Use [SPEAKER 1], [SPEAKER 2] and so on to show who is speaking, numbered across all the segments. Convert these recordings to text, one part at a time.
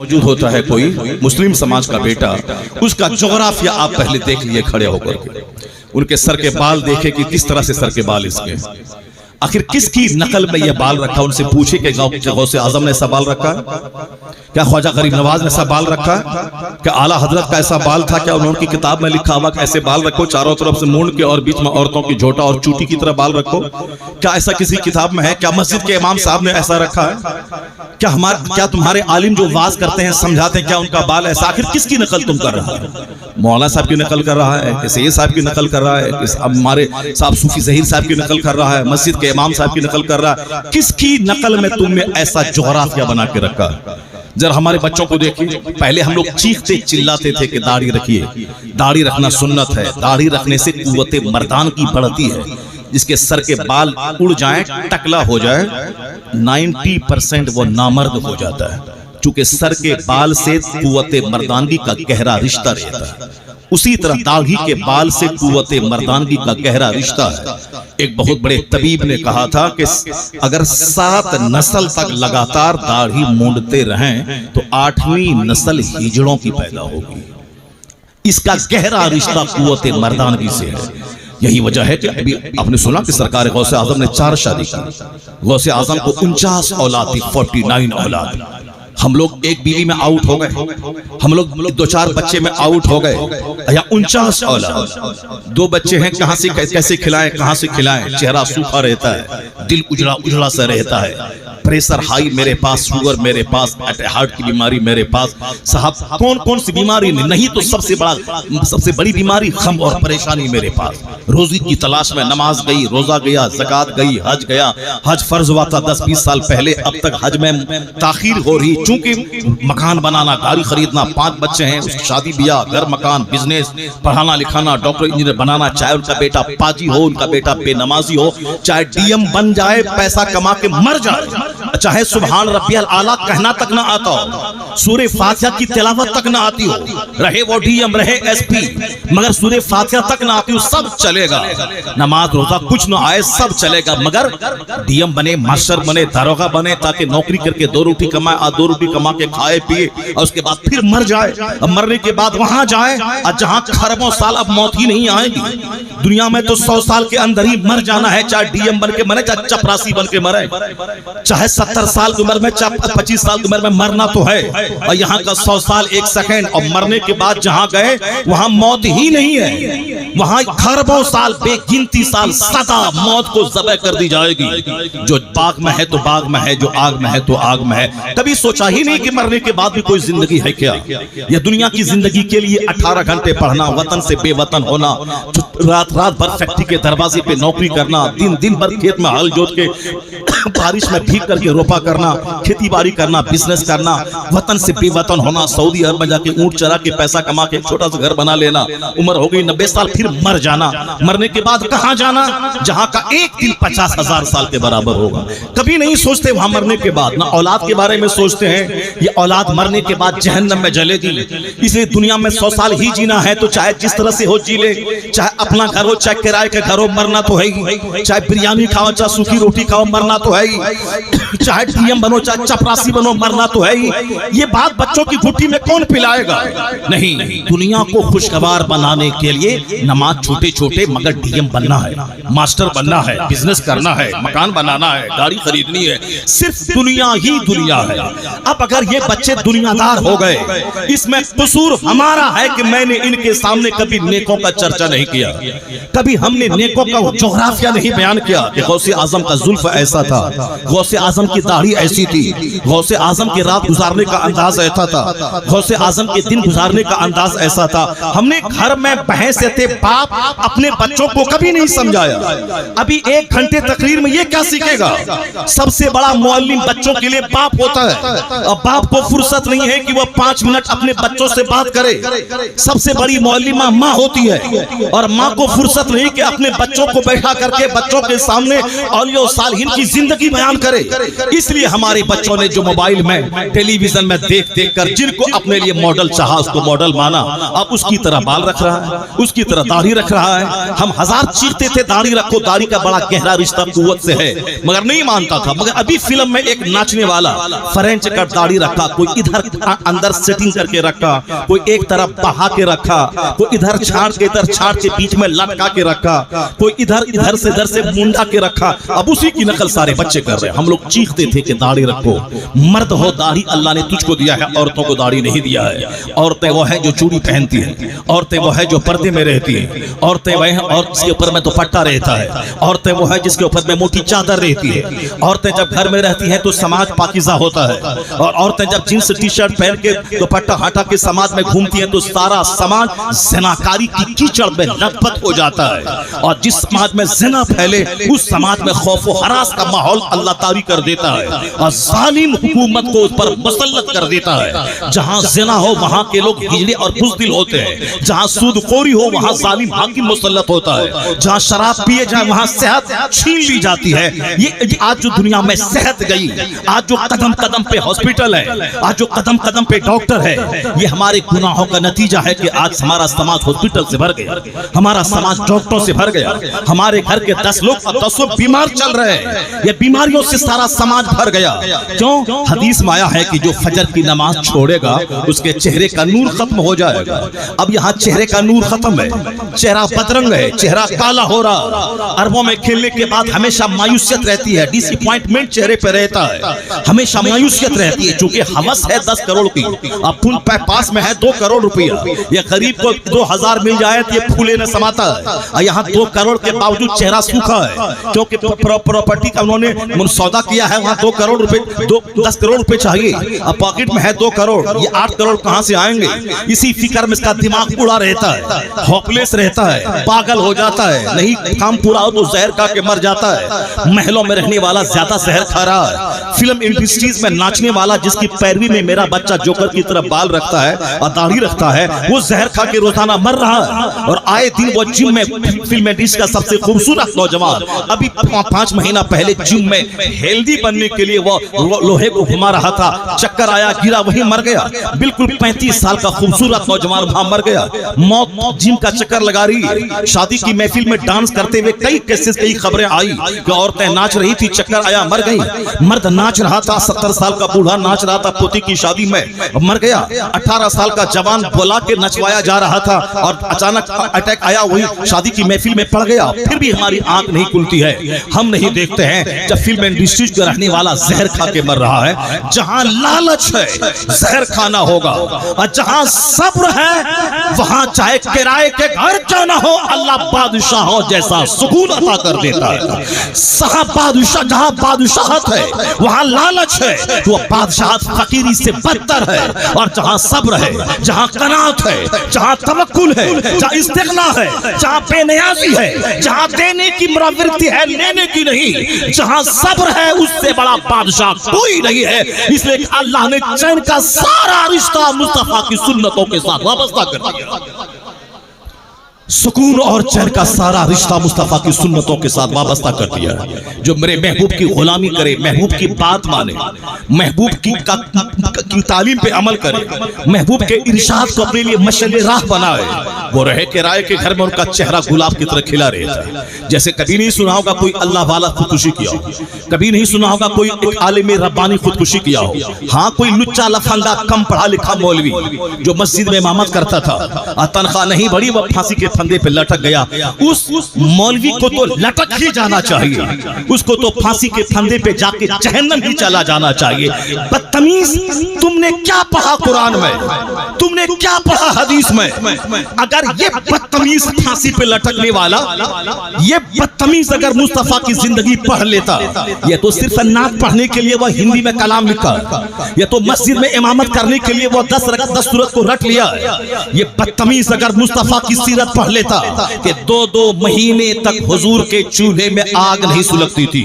[SPEAKER 1] موجود ہوتا ہے کوئی مسلم سماج کا بیٹا، اس کا جغرافیہ آپ پہلے دیکھ لیے کھڑے ہو کر کے، ان کے سر کے بال دیکھے کہ کس طرح سے سر کے بال اس کے، آخر کس کی نقل میں یہ بال رکھا، ان سے پوچھے کہ غوث اعظم نے ایسا بال رکھا، کیا خواجہ غریب نواز نے ایسا بال رکھا، کیا اعلیٰ حضرت کا ایسا بال تھا، کیا انہوں کی کتاب میں لکھا ہوا کہ ایسے بال رکھو چاروں طرف سے مونڈ کے اور بیچ میں عورتوں کی جھوٹا اور چوٹی کی طرح بال رکھو، کیا ایسا کسی کتاب میں ہے، کیا مسجد کے امام صاحب نے ایسا رکھا ہے، کیا تمہارے عالم جو واز کرتے ہیں سمجھاتے ہیں کیا ان کا بال ایسا، آخر کس کی نقل تم کر رہا ہے، مولانا صاحب کی نقل کر رہا ہے، سید صاحب کی نقل کر رہا ہے، ہمارے صاحب صوفی ظہیر صاحب کی نقل کر رہا ہے، مسجد کے امام صاحب کی نقل کر رہا ہے، کس کی نقل میں تم نے ایسا جغرافیہ بنا کے رکھا ہے؟ ذرا ہمارے بچوں کو دیکھیے، پہلے ہم لوگ چیختے چلاتے تھے کہ داڑھی رکھیے، داڑھی رکھنا سنت ہے، داڑھی رکھنے سے قوت مردان کی بڑھتی ہے، جس کے سر کے بال اڑ جائیں ٹکلا ہو جائے 90% وہ نامرد ہو جاتا ہے، چونکہ سر کے بال سے قوت مردانگی کا گہرا رشتہ رہتا ہے، اسی طرح داڑھی کے بال سے قوت مردانگی کا گہرا رشتہ ہے۔ ایک بہت بڑے طبیب نے کہا تھا کہ اگر 7 نسل تک لگاتار داڑھی مونڈتے رہیں تو 8ویں نسل ہجڑوں کی پیدا ہوگی، اس کا گہرا رشتہ قوت مردانگی سے ہے۔ یہی وجہ ہے کہ ابھی آپ نے سنا کہ سرکار غوث اعظم نے 4 شادی کی، غوث اعظم کو 49 اولاد تھی، 49 اولاد، ہم لوگ ایک بیوی میں آؤٹ ہو گئے، ہم لوگ 2-4 بچے میں آؤٹ ہو گئے، یا 49 اولاد، 2 بچے ہیں کہاں سے کیسے کھلائیں، کہاں سے کھلائیں، چہرہ سوکھا رہتا ہے، دل اجڑا سا رہتا ہے، پریسر ہائی میرے پاس، شوگر میرے پاس، ہارٹ کی بیماری میرے پاس، صاحب کون سی بیماری نہیں تو سب سے بڑی بیماری غم اور پریشانی میرے پاس، روزی کی تلاش میں نماز گئی، روزہ گیا، زکات گئی، حج گیا، حج فرض ہوا تھا 10-20 سال پہلے، اب تک حج میں تاخیر ہو رہی، چونکہ مکان بنانا، گاڑی خریدنا، 5 بچے ہیں، اس کی شادی بیاہ، گھر مکان، بزنس، پڑھانا لکھانا، ڈاکٹر انجینئر بنانا، چاہے ان کا بیٹا پاجی ہو، ان کا بیٹا بے نمازی ہو، چاہے ڈی ایم بن جائے، پیسہ کما کے مر جائے، چاہے سبحان ربی الاعلیٰ کہنا تک نہ آتا ہو، سورہ فاتحہ کی تلاوت تک نہ آتی ہو، رہے وہ ڈی ایم رہے ایس پی، مگر سورہ فاتحہ تک نہ آتی ہو، سب چلے گا، نماز روزہ کچھ نہ آئے سب چلے گا، مگر ڈی ایم بنے، ماسٹر بنے، داروغہ بنے، تاکہ نوکری کر کے 2 روٹی کمائے، 2 روٹی کما کے کھائے پیے، اور اس کے بعد پھر مر جائے، اب مرنے کے بعد وہاں جائے، اور جہاں خربوں سال اب موت ہی نہیں آئے گی، دنیا میں تو 100 سال کے اندر ہی مر جانا ہے، چاہے ڈی ایم بن کے مرے، چاہے چپراسی بن کے مرے، چاہے 70 سال کی عمر میں، چاہے 25 سال کی عمر میں، مرنا تو ہے، اور یہاں کا 100 سال 1 سیکنڈ، اور مرنے کے بعد جہاں گئے وہاں موت ہی نہیں ہے، وہاں خربوں سال، بے گنتی سال، سدا موت کو ذبح کر دی جائے گی، جو باغ میں ہے تو باغ میں ہے، جو آگ میں ہے تو آگ میں ہے، کبھی سوچا ہی نہیں کہ مرنے کے بعد بھی کوئی زندگی ہے کیا، یہ دنیا کی زندگی کے لیے 18 گھنٹے پڑھنا، وطن سے بے وطن ہونا، رات بھر فیکٹری کے دروازے پہ نوکری کرنا، دن بھر کھیت میں ہل جوت کے بارش میں بھیگ کر کے روپا کرنا، کھیتی باڑی کرنا، بزنس کرنا، وطن سے بے وطن ہونا، سعودی عرب میں جا کے اونٹ چرا کے پیسہ کما کے چھوٹا سا گھر بنا لینا، عمر ہو گئی 90 سال، پھر مر جانا، مرنے کے بعد کہاں جانا، جہاں کا ایک دن 50,000 سال کے برابر ہوگا، کبھی نہیں سوچتے وہاں مرنے کے بعد، نہ اولاد کے بارے میں سوچتے ہیں، یہ اولاد مرنے کے بعد جہنم میں جلے گی، اس لیے دنیا میں 100 سال ہی جینا ہے، تو چاہے جس طرح سے ہو جی لے، چاہے اپنا گھر ہو، چاہے کرائے کا گھر ہو، مرنا تو ہے ہی، چاہے بریانی کھاؤ، چاہے سوکھی روٹی کھاؤ، مرنا تو ہے ہی، چاہے ڈی ایم بنو، چاہے چپراسی بنو، مرنا تو ہے ہی، یہ بات بچوں کی گھٹی میں کون پلائے گا؟ نہیں، دنیا کو خوشگوار بنانے کے لیے نماز چھوٹے مگر ڈی ایم بننا ہے، ماسٹر بننا ہے، بزنس کرنا ہے، مکان بنانا ہے، گاڑی خریدنی ہے، صرف دنیا ہی دنیا ہے۔ اب اگر یہ بچے دنیا دار ہو گئے، اس میں قصور ہمارا ہے کہ میں نے ان کے سامنے کبھی نیکوں کا چرچا نہیں کیا، کبھی ہم نے نیکوں کا جغرافیہ نہیں بیان کیا کہ غوث اعظم کا زلف ایسا تھا، غوث اعظم کی داڑھی ایسی تھی، غوث اعظم کی رات گزارنے کا انداز ایسا تھا، غوث اعظم کے دن گزارنے کا انداز ایسا تھا، ہم نے گھر میں بحیثیت باپ اپنے بچوں کو کبھی نہیں سمجھایا۔ ابھی 1 گھنٹے تقریر میں یہ کیا سیکھے گا؟ سب سے بڑا معلم بچوں کے لیے باپ ہوتا ہے، اور باپ کو فرصت نہیں ہے کہ وہ 5 منٹ اپنے بچوں سے بات کرے، سب سے بڑی معلمہ ماں ہوتی ہے، اور ماں کو فرصت نہیں کہ اپنے بچوں کو بیٹھا کر کے بچوں کے سامنے اولیاء و صالحین کی زندگی زندگی بیان کرے. اس لیے ہمارے بچوں نے جو موبائل میں ٹیلی ویژن میں دیکھ دیکھ کر جن کو اپنے لیے ماڈل چاہا اس کو ماڈل مانا. اب اس کی طرح بال رکھ رہا ہے, اس کی طرح داڑھی رکھ رہا ہے. ہم ہزار چیختے تھے داڑھی رکھو, داڑھی کا بڑا گہرا رشتہ قوت سے ہے, مگر نہیں مانتا تھا. مگر ابھی فلم میں ایک ناچنے والا فرینچ کٹ داڑھی رکھا, کوئی ادھر اندر سیٹنگ کر کے رکھا, کوئی ایک طرف بہا کے رکھا, کوئی ادھر چھاڑ کے ادھر چھاڑ کے بیچ میں لٹکا کے رکھا, کوئی ادھر سے منڈا کے رکھا. اب اسی کی نقل سارے بچے کر رہے ہیں. ہم لوگ چیختے تھے کہ داڑھی رکھو, مرد ہو داڑھی اللہ نے تجھ کو دیا ہے, عورتوں کو داڑھی نہیں دیا ہے. عورتیں وہ ہیں جو چوڑی پہنتی ہیں, عورتیں وہ ہیں جو پردے میں رہتی ہیں, عورتیں وہ ہیں اور جس کے اوپر میں دوپٹہ رہتا ہے, عورتیں وہ ہیں جس کے اوپر میں موٹی چادر رہتی ہے. عورتیں جب گھر میں رہتی ہیں تو سماج پاکیزہ ہوتا ہے, اور عورتیں جب جینس ٹی شرٹ پہن کے دوپٹہ ہٹا کے سماج میں گھومتی ہیں تو سارا سماج زناکاری کی کیچڑ میں لت پت ہو جاتا ہے. اور جس سماج میں زنا پھیلے اس سماج میں خوف و ہراس کا ماحول اللہ طاری کر دیتا ہے, اور ظالم حکومت کو اس پر مسلط کر دیتا ہے. جہاں زنا ہو وہاں کے لوگ ہجڑے اور بزدل ہوتے ہیں, جہاں سود خوری ہو وہاں ظالم حاکم مسلط ہوتا ہے, جہاں شراب پیے جائیں وہاں صحت چھین لی جاتی ہے. یہ آج جو دنیا میں صحت گئی, آج جو قدم قدم پہ ہاسپٹل ہے, آج جو قدم قدم پہ ڈاکٹر ہے, یہ ہمارے گناہوں کا نتیجہ ہے کہ آج ہمارا سماج ہاسپٹل سے بھر گیا, ہمارا سماج ڈاکٹروں سے بھر گیا. ہمارے گھر کے 10 لوگ 10 بیمار چل رہے ہیں, یہ بیماریوں سے سارا سماج بھر گیا. کیوں؟ حدیث میں آیا ہے کہ جو فجر کی نماز چھوڑے گا اس کے چہرے کا نور ختم ہو جائے گا. اب یہاں چہرے کا نور ختم ہے, چہرہ بدرنگ ہے, چہرہ کالا ہو رہا. عربوں میں کھیلنے کے بعد ہمیشہ مایوسیت رہتی ہے, ڈس اپوائنٹمنٹ چہرے پہ رہتا ہے, ہمیشہ مایوسیت رہتی ہے, چونکہ ہوس ہے 10 کروڑ کی, اب پن پاس میں ہے 2 کروڑ روپیہ. یہ غریب کو 2000 مل جائے تو یہ پھولے نہ سماتا ہے, اور یہاں 2 کروڑ کے باوجود چہرہ سوکھا ہے, کیونکہ پراپرٹی کا انہوں نے سودا کیا ہے, وہاں 2 کروڑ روپے 10 کروڑ روپے چاہیے, اب پاکٹ میں ہے 2 کروڑ, یہ 8 کروڑ کہاں سے آئیں گے؟ اسی فکر میں اس کا دماغ اڑا رہتا ہے, ہوپلیس رہتا ہے, پاگل ہو جاتا ہے, نہیں کام پورا ہو تو زہر کھا کے مر جاتا ہے. محلوں میں رہنے والا زیادہ زہر کھا رہا ہے, فلم انڈسٹریز میں ناچنے والا جس کی پیروی میں میرا بچہ جوکر کی طرف بال رکھتا ہے اور داڑھی رکھتا ہے, وہ زہر کھا کے روزانہ مر رہا ہے. اور آئے دن وہ جم میں فلم انڈسٹری کا سب سے خوبصورت نوجوان ابھی 5 مہینہ پہلے جم میں ہیلدی بننے کے لیے وہ لوہے کو گھما رہا تھا, چکر آیا, گرا, وہیں مر گیا. بالکل 35 سال کا خوبصورت نوجوان وہاں مر گیا. موت جم کا چکر لگا رہی ہے. شادی کی محفل میں ڈانس کرتے ہوئے کئی خبریں آئی کہ عورتیں ناچ رہی تھی, چکر آیا, مر گئی. مرد ناچ رہا تھا, 70 سال کا بوڑھا ناچ رہا تھا پوتی کی شادی میں, مر گیا. 18 سال کا جوان بلا کے نچوایا جا رہا تھا اور اچانک اٹیک آیا, وہی شادی کی محفل میں پڑ گیا. پھر بھی ہماری آنکھ نہیں کھلتی ہے, ہم نہیں دیکھتے ہیں جب فلم انڈسٹری کا رہنے والا زہر کھا کے مر رہا ہے. جہاں لالچ ہے زہر کھانا ہوگا, اور جہاں صبر ہے وہاں چاہے کرائے کے گھر جانا ہو اللہ بادشاہوں جیسا سکون عطا کر دیتا ہے. جہاں بادشاہت ہے وہاں لالچ ہے, وہ بادشاہت فقیری سے بدتر ہے. اور جہاں صبر ہے, جہاں قناعت ہے, جہاں توکل ہے, جہاں استغنا ہے, جہاں بے نیازی ہے, جہاں دینے کی مراورتی ہے لینے کی نہیں, جہاں صبر ہے اس سے بڑا بادشاہ کوئی نہیں ہے. اس لیے اللہ نے چین کا سارا رشتہ مصطفیٰ کی سنتوں کے ساتھ وابستہ کر دیا. سکون اور چین کا سارا رشتہ مصطفیٰ کی سنتوں کے ساتھ وابستہ کر دیا. جو میرے محبوب کی غلامی کرے, محبوب کی بات مانے, محبوب کی تعلیم پہ عمل کرے, محبوب کے ارشاد کو اپنے لیے مشعل راہ بنائے, وہ رہے کہ رائے کے گھر میں ان کا چہرہ گلاب کی طرح کھلا رہتا ہے. جیسے کبھی نہیں سنا ہوگا کوئی اللہ والا خودکشی کیا ہو, کبھی نہیں سنا ہوگا کوئی ایک عالم ربانی خودکشی کیا ہو. ہاں کوئی لچا لفنگا کم پڑھا لکھا مولوی جو مسجد میں امامت کرتا تھا, تنخواہ نہیں بڑی, وہ پھانسی کے پھندے پہ لٹک گیا. اس مولوی کو تو لٹک ہی جانا چاہیے, اس کو تو پھانسی کے پھندے پہ جا کے جہنم ہی چلا جانا چاہیے. بدتمیز, تم نے کیا پڑھا قرآن میں, تم نے کیا پڑھا حدیث میں؟ اگر یہ بدتمیز پھانسی پہ لٹکنے والا, یہ بدتمیز اگر مصطفیٰ کی زندگی پڑھ لیتا, یہ تو صرف نعت پڑھنے کے لیے وہ ہندی میں کلام لکھا, یہ تو مسجد میں امامت کرنے کے لیے وہ 10 رکعت 10 سورت کو رٹ لیا. یہ بدتمیز اگر مصطفیٰ کی سیرت پڑھ لیتا کہ 2 مہینے تک حضور کے چولہے میں آگ نہیں سلگتی تھی,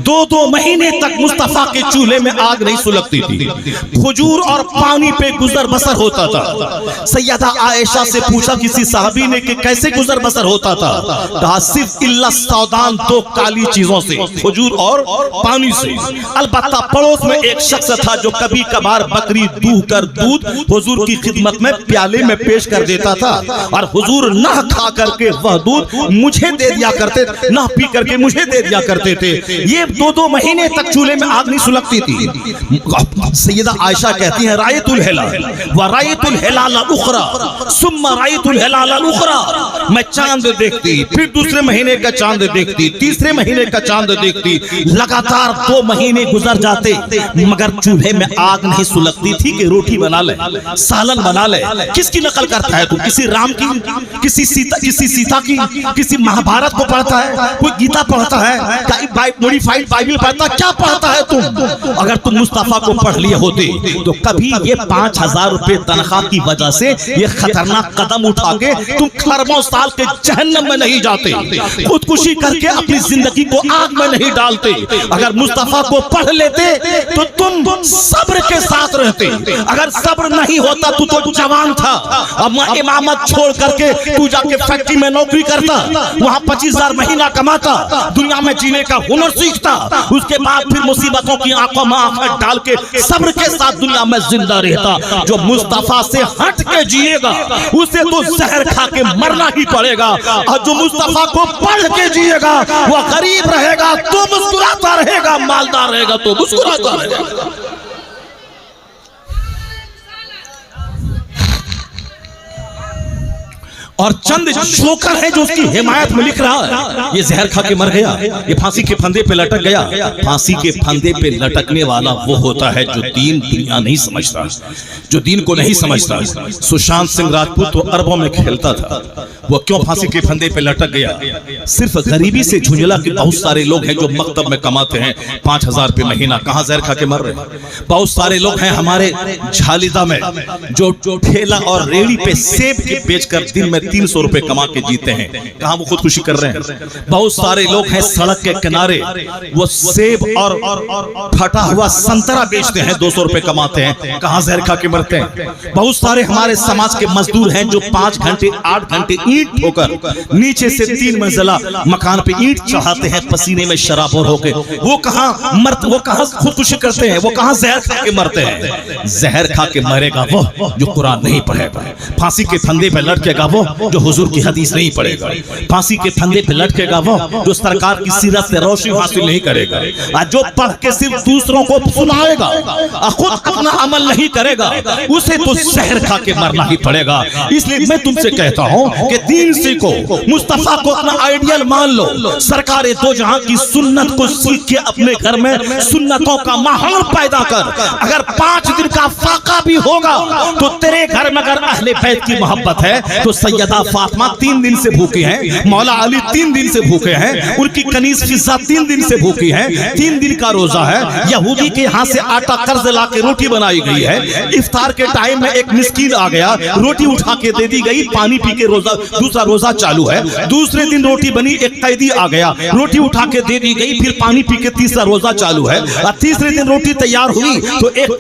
[SPEAKER 1] 2 مہینے تک مصطفیٰ کے چولہے میں آگ نہیں سلگتی سلگتی تھی، کھجور اور پانی پہ گزر بسر ہوتا تھا۔ سیدہ عائشہ سے پوچھا کسی صحابی نے کہ کیسے گزر بسر ہوتا تھا؟ کہا صرف الا سودان، دو کالی چیزوں سے، کھجور اور پانی سے۔ البتہ پڑوس میں ایک شخص تھا جو کبھی کبھار بکری دوہ کر دودھ حضور کی خدمت میں پیالے میں پیش کر دیتا تھا، اور حضور نہ کھا کر کے وہ دودھ مجھے دے دیا کرتے، نہ پی کر کے مجھے دے دیا کرتے تھے۔ یہ دو مہینے تک چولہے میں آگ نہیں سلگتی تھی۔ سیدہ عائشہ کہتی ہیں رأیت الہلال ورأیت الہلال الاخری ثم رأیت الہلال الاخری، میں چاند دیکھتی، پھر دوسرے مہینے کا چاند دیکھتی، تیسرے مہینے کا چاند دیکھتی، لگاتار 2 مہینے گزر جاتے مگر چولہے میں آگ نہیں سلگتی تھی کہ روٹی بنا لے، سالن بنا لے۔ کس کی نقل کرتا ہے تو؟ کسی رام کی، کسی سیتا کی، کسی مہابھارت کو پڑھتا ہے، کوئی گیتا پڑھتا ہے، موڈیفائیڈ بائبل پڑھتا ہے، کیا پڑھتا ہے تم؟ اگر تم مصطفیٰ کو پڑھ لیے ہوتے تو کبھی یہ 5000 روپے تنخواہ کی وجہ سے یہ خطرناک قدم اٹھا کے تم خربوں سال کے جہنم میں نہیں جاتے، خودکشی کر کے اپنی زندگی کو آگ میں نہیں ڈالتے۔ اگر مصطفیٰ کو پڑھ لیتے تو تم صبر کے ساتھ رہتے۔ اگر صبر نہیں ہوتا تو جوان تھا، اب امامت چھوڑ کر کے تو جا کے فیکٹری میں نوکری کرتا، وہاں 25,000 مہینہ کماتا، دنیا میں جینے کا ہنر سیکھتا، اس کے بعد پھر مصیبتوں کی آنکھوں میں آنکھ ڈال کے صبر کے ساتھ دنیا میں زندہ رہتا۔ جو مصطفیٰ سے ہٹ کے جیے گا اسے تو زہر کھا کے مرنا ہی پڑے گا، اور جو مصطفیٰ کو پڑھ کے جیے گا وہ غریب رہے گا تو مسکراتا رہے گا، مالدار رہے گا تو مسکراتا رہے گا۔ اور چند جوکر ہے جو اس کی حمایت میں لکھ رہا ہے یہ زہر کھا کے مر گیا، یہ پھانسی کے پھندے پہ لٹک گیا۔ پھانسی کے پھندے پہ لٹکنے والا وہ ہوتا ہے جو دین دنیا نہیں سمجھتا، جو دین کو نہیں سمجھتا۔ سشانت سنگھ راجپوت تو عربوں میں کھیلتا تھا، وہ کیوں پھانسی کے پھندے پہ لٹک گیا؟ صرف غریبی سے جھنجلا کے بہت سارے لوگ ہیں جو مکتب میں کماتے ہیں 5000 روپے مہینہ، کہاں زہر کھا کے مر رہے ہیں؟ بہت سارے لوگ ہیں ہمارے جھالیدہ میں جو ٹھیلا اور ریڑی پہ سیب کے بیچ کر دن میں 300 روپے کما کے جیتے ہیں، کہاں وہ خودکشی کر رہے ہیں؟ بہت سارے لوگ ہیں سڑک کے کنارے، وہ سیب اور پھٹا ہوا سنترا بیچتے ہیں، 200 روپے کماتے ہیں، کہاں زہر کھا کے مرتے ہیں؟ بہت سارے ہمارے سماج کے مزدور ہیں جو 5 گھنٹے 8 گھنٹے اینٹ ٹھو کر نیچے سے 3 منزلہ مکان پہ اینٹ چڑھاتے ہیں پسینے میں شرابور ہو کے، وہ کہاں خودکشی کرتے ہیں؟ وہ کہاں زہر کھا کے مرتے ہیں؟ زہر کھا کے مرے گا وہ جو قرآن نہیں پڑھے گا، پھانسی کے پھندے پہ لٹکے گا وہ جو حضور کی حدیث نہیں پڑھے گا، پھانسی کے پھندے پہ لٹکے گا وہ جو سرکار کی سیرت سے روشنی حاصل نہیں کرے گا، جو پڑھ کے صرف دوسروں کو سنائے گا خود اپنا عمل نہیں کرے گا، اسے تو زہر کھا کے مرنا ہی پڑے گا۔ اس لیے میں تم سے کہتا ہوں کہ دین سیکھو، مصطفیٰ کو اپنا آئیڈیل مان لو، سرکار دو جہاں کی سنت کو سیکھ کے اپنے گھر میں سنتوں کا ماحول پیدا کر۔ اگر 5 دن کا فاقہ بھی ہوگا تو تیرے گھر میں اگر اہل بیت کی محبت ہے تو سیدہ فاطمہ 3 دن سے بھوکی ہیں، مولا علی 3 دن سے بھوکے ہیں، ان کی کنیز فضہ 3 دن سے بھوکی ہیں، 3 دن کا روزہ ہے۔ یہودی کے ہاں سے آٹا قرض لا کے روٹی بنائی گئی ہے، افطار کے ٹائم میں ایک مسکین آ گیا، روٹی اٹھا کے دے دی گئی، پانی پی کے دوسرا روزہ چالو ہے۔ دوسرے دن روٹی بنی، ایک قیدی آ گیا، روٹی اٹھا کے دے دی گئی، پھر پانی پی کے تیسرا روزہ چالو ہے۔ اور تیسرے دن روٹی تیار ہوئی تو ایک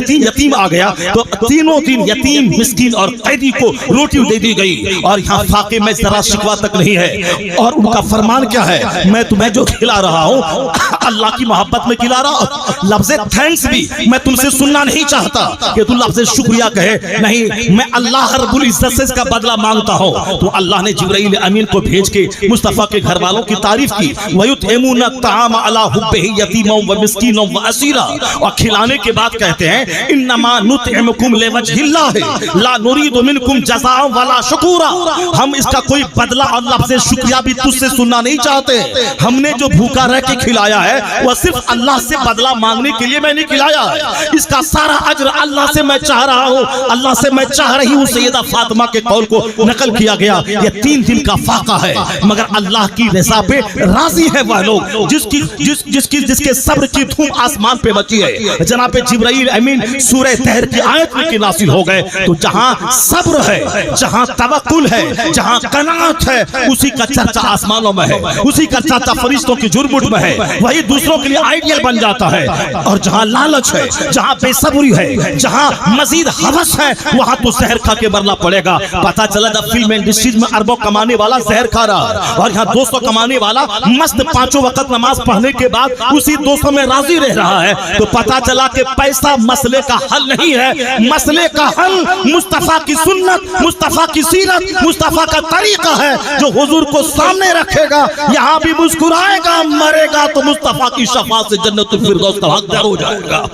[SPEAKER 1] یتیم آ گیا، تو تینوں دن یتیم، مسکین اور قیدی کو روٹی دے دی گئی۔ اور یہاں فاقے میں ذرا شکوہ تک نہیں ہے، اور ان کا فرمان کیا ہے؟ میں تمہیں جو کھلا رہا ہوں اللہ کی محبت میں کھلا رہا ہوں، لفظ تھینکس بھی میں تم سے سننا نہیں چاہتا کہ تم لفظ شکریہ کہے، نہیں، میں اللہ رب العزت سے اس کا بدلہ مانگتا ہوں۔ تو اللہ نے جبرائیل امین کو بھیج کے مصطفیٰ کے گھر والوں کی تعریف کی، وَيُطْعِمُونَ الطَّعَامَ عَلَىٰ حُبِّهِ يَتِيمًا وَمِسْكِينًا وَأَسِيرًا، اور کھلانے کے بعد کہتے ہیں إِنَّمَا نُطْعِمُكُمْ لِوَجْهِ اللَّهِ لَا نُرِيدُ مِنْكُمْ جَزَاءً وَلَا شُكُورًا، ہم اس کا کوئی بدلہ اور لفظ شکریہ بھی تجھ سے سننا نہیں چاہتے، ہم نے جو بھوکا رہ کے کھلایا ہے وہ صرف اللہ سے بدلہ مانگنے کے لیے میں نے کھلایا ہے، اس کا سارا اجر اللہ سے میں چاہ رہا ہوں، اللہ سے میں چاہ رہی ہوں۔ سیدہ فاطمہ کے قول کو نقل کیا دیا گیا یہ 3 دن کا فاقہ ہے، مگر اللہ کی رضا پہ راضی ہے وہ لوگ جس کے صبر کی دھوم آسمان پہ مچی ہے۔ جناب جبرائیل امین سورہ طہر کی آیت میں نازل ہو گئے، تو جہاں صبر ہے، جہاں توکل ہے، جہاں قناعت ہے، اسی کا چرچا آسمانوں میں ہے، اسی کا چرچا فرشتوں کی جھرمٹ میں ہے، وہی دوسروں کے لیے آئیڈیل بن جاتا ہے۔ اور جہاں لالچ ہے، جہاں بے صبری ہے، جہاں مزید ہوس ہے، وہاں تو زہر کھا کے مرنا پڑے گا۔ پتا چلا جب فلم انڈسٹریز میں اربوں کمانے والا زہر کھا رہا اور یہاں 200 کمانے والا مست 5 وقت نماز پڑھنے کے بعد اسی 200 میں راضی رہ رہا ہے، تو پتا چلا کہ پیسہ مسئلے کا حل نہیں ہے، مسئلے کا حل مصطفیٰ کی سنت، مصطفیٰ کی سیرت، مصطفیٰ کا طریقہ ہے جو حضور کو سامنے رکھے گا، یہاں بھی مسکرائے گا، مرے گا تو مصطفیٰ کی شفاعت سے جنت الفردوس کا حقدار ہو جائے گا۔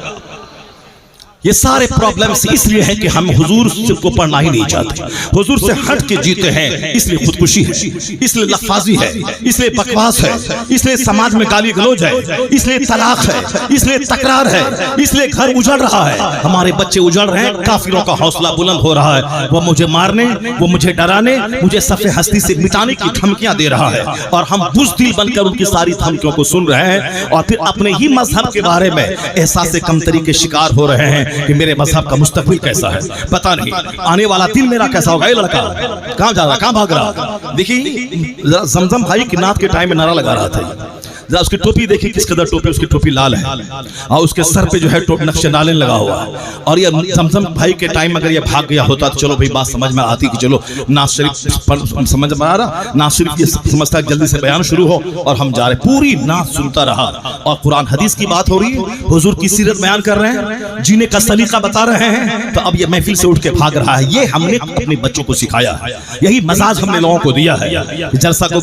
[SPEAKER 1] یہ سارے پرابلمز اس لیے ہیں کہ ہم حضور کو پڑھنا ہی نہیں چاہتے، حضور سے ہٹ کے جیتے ہیں، اس لیے خودکشی ہے، اس لیے لفاظی ہے، اس لیے بکواس ہے، اس لیے سماج میں گالی گلوچ ہے، اس لیے طلاق ہے، اس لیے تکرار ہے، اس لیے گھر اجڑ رہا ہے، ہمارے بچے اجڑ رہے ہیں، کافروں کا حوصلہ بلند ہو رہا ہے، وہ مجھے مارنے، وہ مجھے ڈرانے، مجھے صف ہستی سے مٹانے کی دھمکیاں دے رہا ہے، اور ہم بزدل بن کر ان کی ساری دھمکیوں کو سن رہے ہیں، اور پھر اپنے ہی مذہب کے بارے میں احساس کمتری کے شکار ہو رہے ہیں کہ میرے مذہب کا مستقبل کیسا ہے، پتہ نہیں آنے والا دن میرا کیسا ہوگا۔ یہ لڑکا کہاں جا رہا، کہاں بھاگ رہا؟ دیکھیے زمزم بھائی کی نعت کے ٹائم میں نعرہ لگا رہا تھا، اس کی ٹوپی دیکھیں کس قدر ٹوپی، اس کی ٹوپی لال ہے اور اس کے سر پہ جو ہے نقش نالین لگا ہوا ہے، اور یہ زمزم بھائی کے ٹائم اگر یہ بھاگ گیا ہوتا تو چلو بھائی بات سمجھ میں آتی کہ چلو ناز شریف سمجھ میں آ رہا، ناز شریف یہ سمجھتا ہے جلدی سے بیان شروع ہو اور ہم جا رہے، پوری ناز سنتا رہا، اور قرآن حدیث کی بات ہو رہی ہے، حضور کی سیرت بیان کر رہے ہیں، جینے کا سلیقہ بتا رہے ہیں، تو اب یہ محفل سے اٹھ کے بھاگ رہا ہے۔ یہ ہم نے اپنے بچوں کو سکھایا ہے، یہی مزاج ہم نے لوگوں کو دیا ہے، جلسہ کو